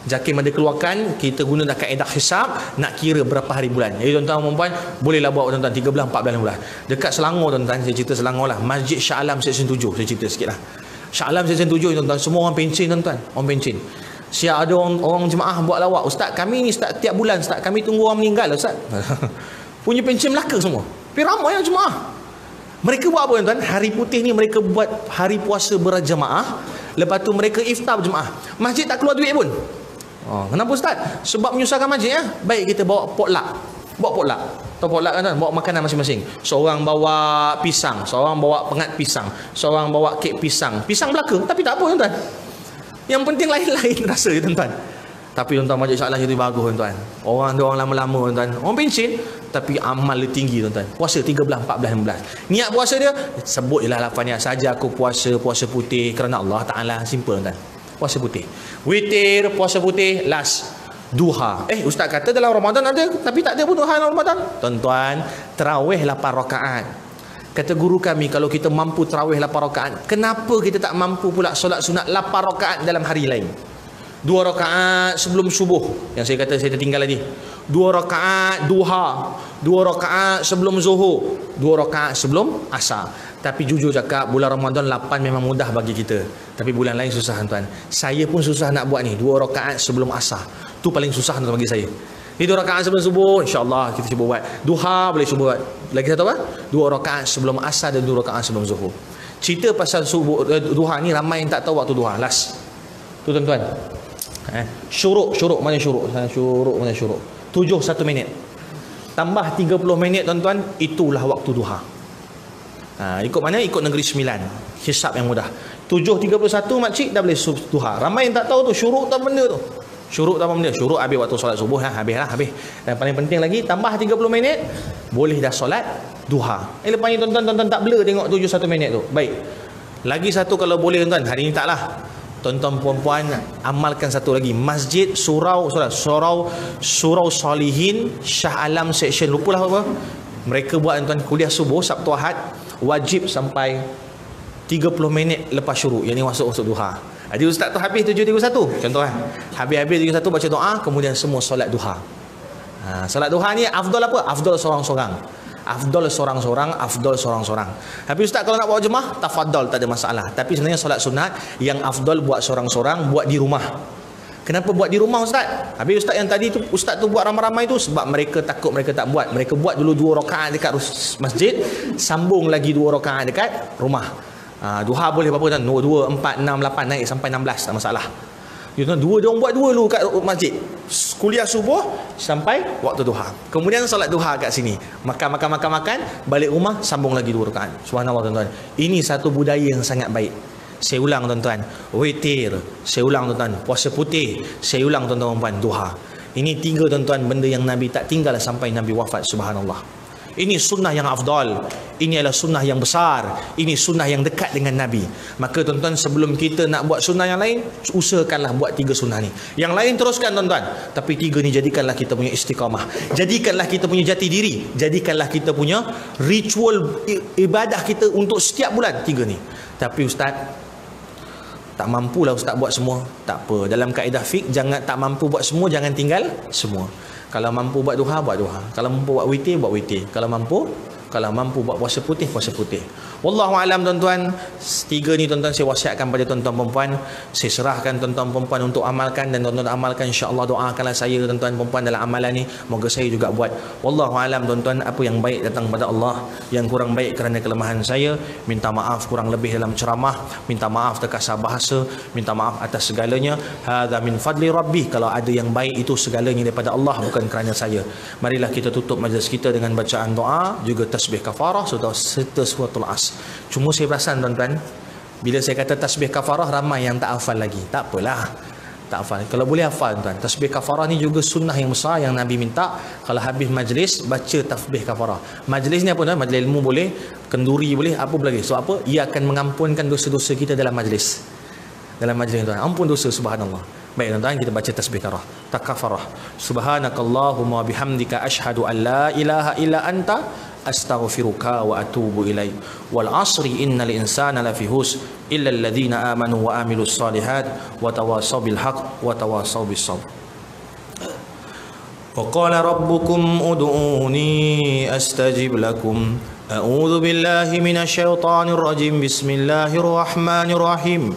Jakim ada keluarkan, kita guna dah kaedah hisab, nak kira berapa hari bulan. Jadi tuan-tuan dan puan, bolehlah bawa tuan-tuan 13, 14 bulan. Dekat Selangor tuan-tuan, saya cerita Selangor lah, Masjid Shah Alam Seksyen 7, saya cerita sikit lah. Shah Alam Seksyen 7 tuan-tuan, semua orang pencen tuan-tuan, orang pencen. Siap ada orang jemaah buat lawak, ustaz kami ni ustaz tiap bulan ustaz kami tunggu orang meninggal ustaz. Punya pencen Melaka semua. Tapi ramai yang jemaah. Mereka buat apa tuan-tuan? Hari putih ni mereka buat hari puasa berjemaah. Lepas tu mereka iftar berjemaah. Masjid tak keluar duit pun. Kenapa ustaz? Sebab menyusahkan masjid ya. Baik kita bawa potluck. Tahu potluck kan tuan? Bawa makanan masing-masing. Seorang bawa pisang, seorang bawa pengat pisang, seorang bawa kek pisang. Pisang Melaka, tapi tak apa tuan-tuan. Yang penting lain-lain rasa tuan-tuan. Tapi tuan-tuan Masjid Shah Alam itu bagus tuan-tuan. Orang lama-lama tuan-tuan. Orang pencen tapi amal dia tinggi tuan-tuan. Puasa 13, 14, 15. Niat puasa dia sebut je lah lafaznya. Saja aku puasa putih kerana Allah Taala. Simple tuan-tuan. Puasa putih. Witir, puasa putih, last duha. Ustaz kata dalam Ramadan ada, tapi tak ada pun duha dalam Ramadan. Tuan-tuan, tarawih 8 rakaat. Kata guru kami, kalau kita mampu tarawih 8 rakaat, kenapa kita tak mampu pula solat sunat 8 rakaat dalam hari lain? 2 rakaat sebelum subuh, yang saya kata saya tertinggal tadi. 2 rakaat duha, 2 rakaat sebelum zuhur, 2 rakaat sebelum asar. Tapi jujur cakap, bulan Ramadan 8 memang mudah bagi kita. Tapi bulan lain susah tuan. Saya pun susah nak buat ni, 2 rakaat sebelum asar. Tu paling susah tuan bagi saya. Ini 2 rakaat sebelum subuh, insya-Allah kita cuba buat. Duha boleh cuba buat. Lagi satu apa? 2 rakaat sebelum asar dan 2 rakaat sebelum zuhur. Cerita pasal subuh duha ni ramai yang tak tahu waktu duha. Last. Tu tuan-tuan. Syuruk mana syuruk? Syuruk mana syuruk? 7 1 minit. Tambah 30 minit tuan-tuan, itulah waktu duha. Ikut mana? Ikut negeri 9. Hisab yang mudah. 7.31 makcik dah boleh duha. Ramai yang tak tahu tu syuruk tak benda tu. Syuruk tak apa benda. Syuruk habis waktu solat subuh habis. Dan paling penting lagi, tambah 30 minit boleh dah solat duha. Lepas ni tuan-tuan tak blur tengok 7 1 minit tu. Baik. Lagi satu kalau boleh tuan-tuan, hari ni taklah. Tuan-tuan puan-puan amalkan satu lagi. Masjid Surau Solihin Shah Alam Seksyen, lupalah apa. Mereka buat tuan kuliah subuh Sabtu Ahad, wajib sampai 30 minit lepas syuruk. Yang ni masuk duha. Jadi ustaz tu habis 7.31 contoh habis 31 baca doa, kemudian semua solat duha. Solat duha ni afdal apa? Afdal seorang-seorang. Afdal seorang-seorang. Tapi ustaz kalau nak buat jemaah, tafadhal, tak ada masalah. Tapi sebenarnya solat sunat yang afdal buat seorang-seorang, buat di rumah. Kenapa buat di rumah ustaz? Habis ustaz yang tadi tu, ustaz tu buat ramai-ramai tu sebab mereka takut mereka tak buat. Mereka buat dulu 2 rakaat dekat masjid, sambung lagi 2 rakaat dekat rumah. Duha boleh berapa tuan? 2, 4, 6, 8 naik sampai 16, tak masalah. Dia orang buat 2 dulu kat masjid. Kuliah subuh sampai waktu duha. Kemudian solat duha kat sini. Makan, balik rumah sambung lagi 2 rakaat. Subhanallah tuan-tuan. Ini satu budaya yang sangat baik. Saya ulang tuan-tuan, witir. Saya ulang tuan-tuan, puasa putih. Saya ulang tuan-tuan, duha. Ini 3 tuan-tuan benda yang Nabi tak tinggal sampai Nabi wafat. Subhanallah. Ini sunnah yang afdal. Ini adalah sunnah yang besar. Ini sunnah yang dekat dengan Nabi. Maka tuan-tuan, sebelum kita nak buat sunnah yang lain, usahakanlah buat 3 sunnah ni. Yang lain teruskan tuan-tuan. Tapi 3 ni jadikanlah kita punya istiqamah. Jadikanlah kita punya jati diri. Jadikanlah kita punya ritual ibadah kita untuk setiap bulan. 3 ni. Tapi ustaz, tak mampulah ustaz buat semua. Tak apa. Dalam kaedah fiqh, tak mampu buat semua, jangan tinggal semua. Kalau mampu buat duha, buat duha. Kalau mampu buat witir, buat witir. Kalau mampu buat puasa putih, puasa putih. Wallahu alam tuan-tuan. 3 ni tuan-tuan saya wasiatkan pada tuan-tuan perempuan. Saya serahkan tuan-tuan perempuan untuk amalkan, dan tuan-tuan amalkan, insya-Allah doakanlah saya tuan-tuan perempuan dalam amalan ni. Moga saya juga buat. Wallahu alam tuan-tuan. Apa yang baik datang pada Allah, yang kurang baik kerana kelemahan saya. Minta maaf kurang lebih dalam ceramah, minta maaf terkasar bahasa, minta maaf atas segalanya. Hadza min fadli rabbi. Kalau ada yang baik itu segalanya daripada Allah, bukan kerana saya. Marilah kita tutup majlis kita dengan bacaan doa, juga tasbih kafarah serta suratul As. Cuma saya perasan tuan-tuan, Bila saya kata tasbih kafarah, ramai yang tak hafal lagi. Tak apalah, tak hafal. Kalau boleh hafal tuan. Tasbih kafarah ni juga sunnah yang besar yang Nabi minta. Kalau habis majlis, baca tasbih kafarah. Majlis ni apa tuan? Majlis ilmu boleh, kenduri boleh, apa boleh. So apa? Ia akan mengampunkan dosa-dosa kita dalam majlis. Dalam majlis tuan. Ampun dosa, subhanallah. Baik tuan-tuan, kita baca tasbih kafarah. Subhanakallahumma bihamdika asyhadu an la ilaha illa anta astaghfiruka wa atubu ilaik. Wal asri innal insana lafi husr illa alladhina amanu wa amilus solihat wa tawasaw bil haqq wa tawasaw bis sabr. Wa qala rabbukum ud'uni astajib lakum. A'udzu billahi minasy syaithanir rajim. Bismillahirrahmanirrahim.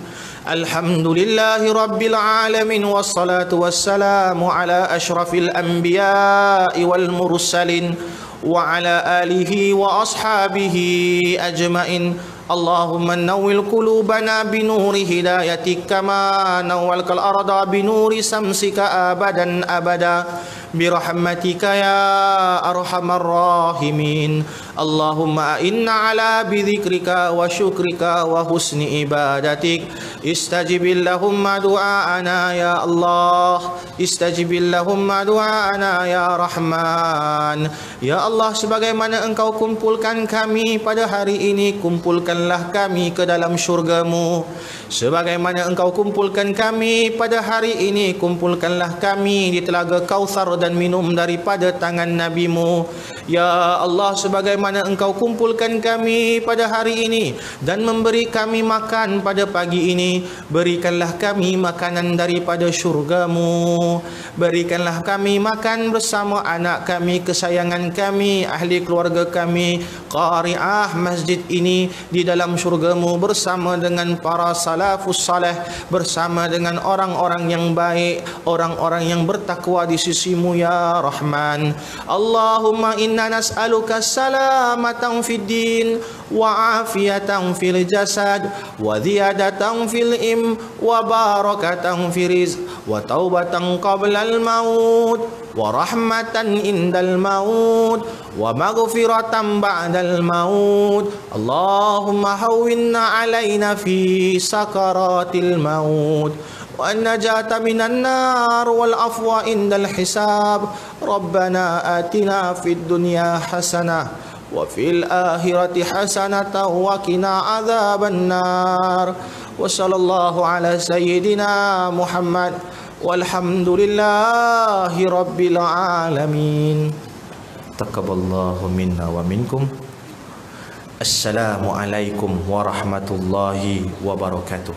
Alhamdulillahi rabbil alamin wassalatu wassalamu ala asyrafil anbiya'i wal mursalin wa ala alihi wa ashabihi ajmain. Allahumma nawwil qulubana binuri hidayatik kama nawwalkal arda binuri samsika abadan abada birahmatika ya arhamar rahimin. Allahumma inna ala bidzikrika wa syukrika wa husni ibadatik. Istajibillahumma du'aana ya Allah. Istajibillahumma du'aana ya Rahman. Ya Allah, sebagaimana Engkau kumpulkan kami pada hari ini, kumpulkanlah kami ke dalam syurga-Mu. Sebagaimana Engkau kumpulkan kami pada hari ini, kumpulkanlah kami di telaga Kautsar dan minum daripada tangan Nabi-Mu. Ya Allah, sebagaimana Engkau kumpulkan kami pada hari ini dan memberi kami makan pada pagi ini, berikanlah kami makanan daripada syurga-Mu. Berikanlah kami makan bersama anak kami, kesayangan kami, ahli keluarga kami, qari'ah masjid ini di dalam syurga-Mu bersama dengan para salafus salih, bersama dengan orang-orang yang baik, orang-orang yang bertakwa di sisi-Mu ya Rahman. Allahumma inna nas'aluka salamatan fid din wa afiyatan fil jasad wa ziyadatan fil wa barakatan fi rizq wa taubatan qabla al maut wa rahmatan indal maut wa maghfiratan ba'dal maut. Allahumma hawwinna alaina fi sakaratil maut wa an-najata minan nar wal afwa indal hisab. Rabbana atina fid dunya hasanah wa fil akhirati hasanatan wa qina adzaban nar. Wa sallallahu ala sayyidina Muhammad walhamdulillahi rabbil alamin. Taqabbalallahu minna wa minkum. Assalamualaikum warahmatullahi wabarakatuh.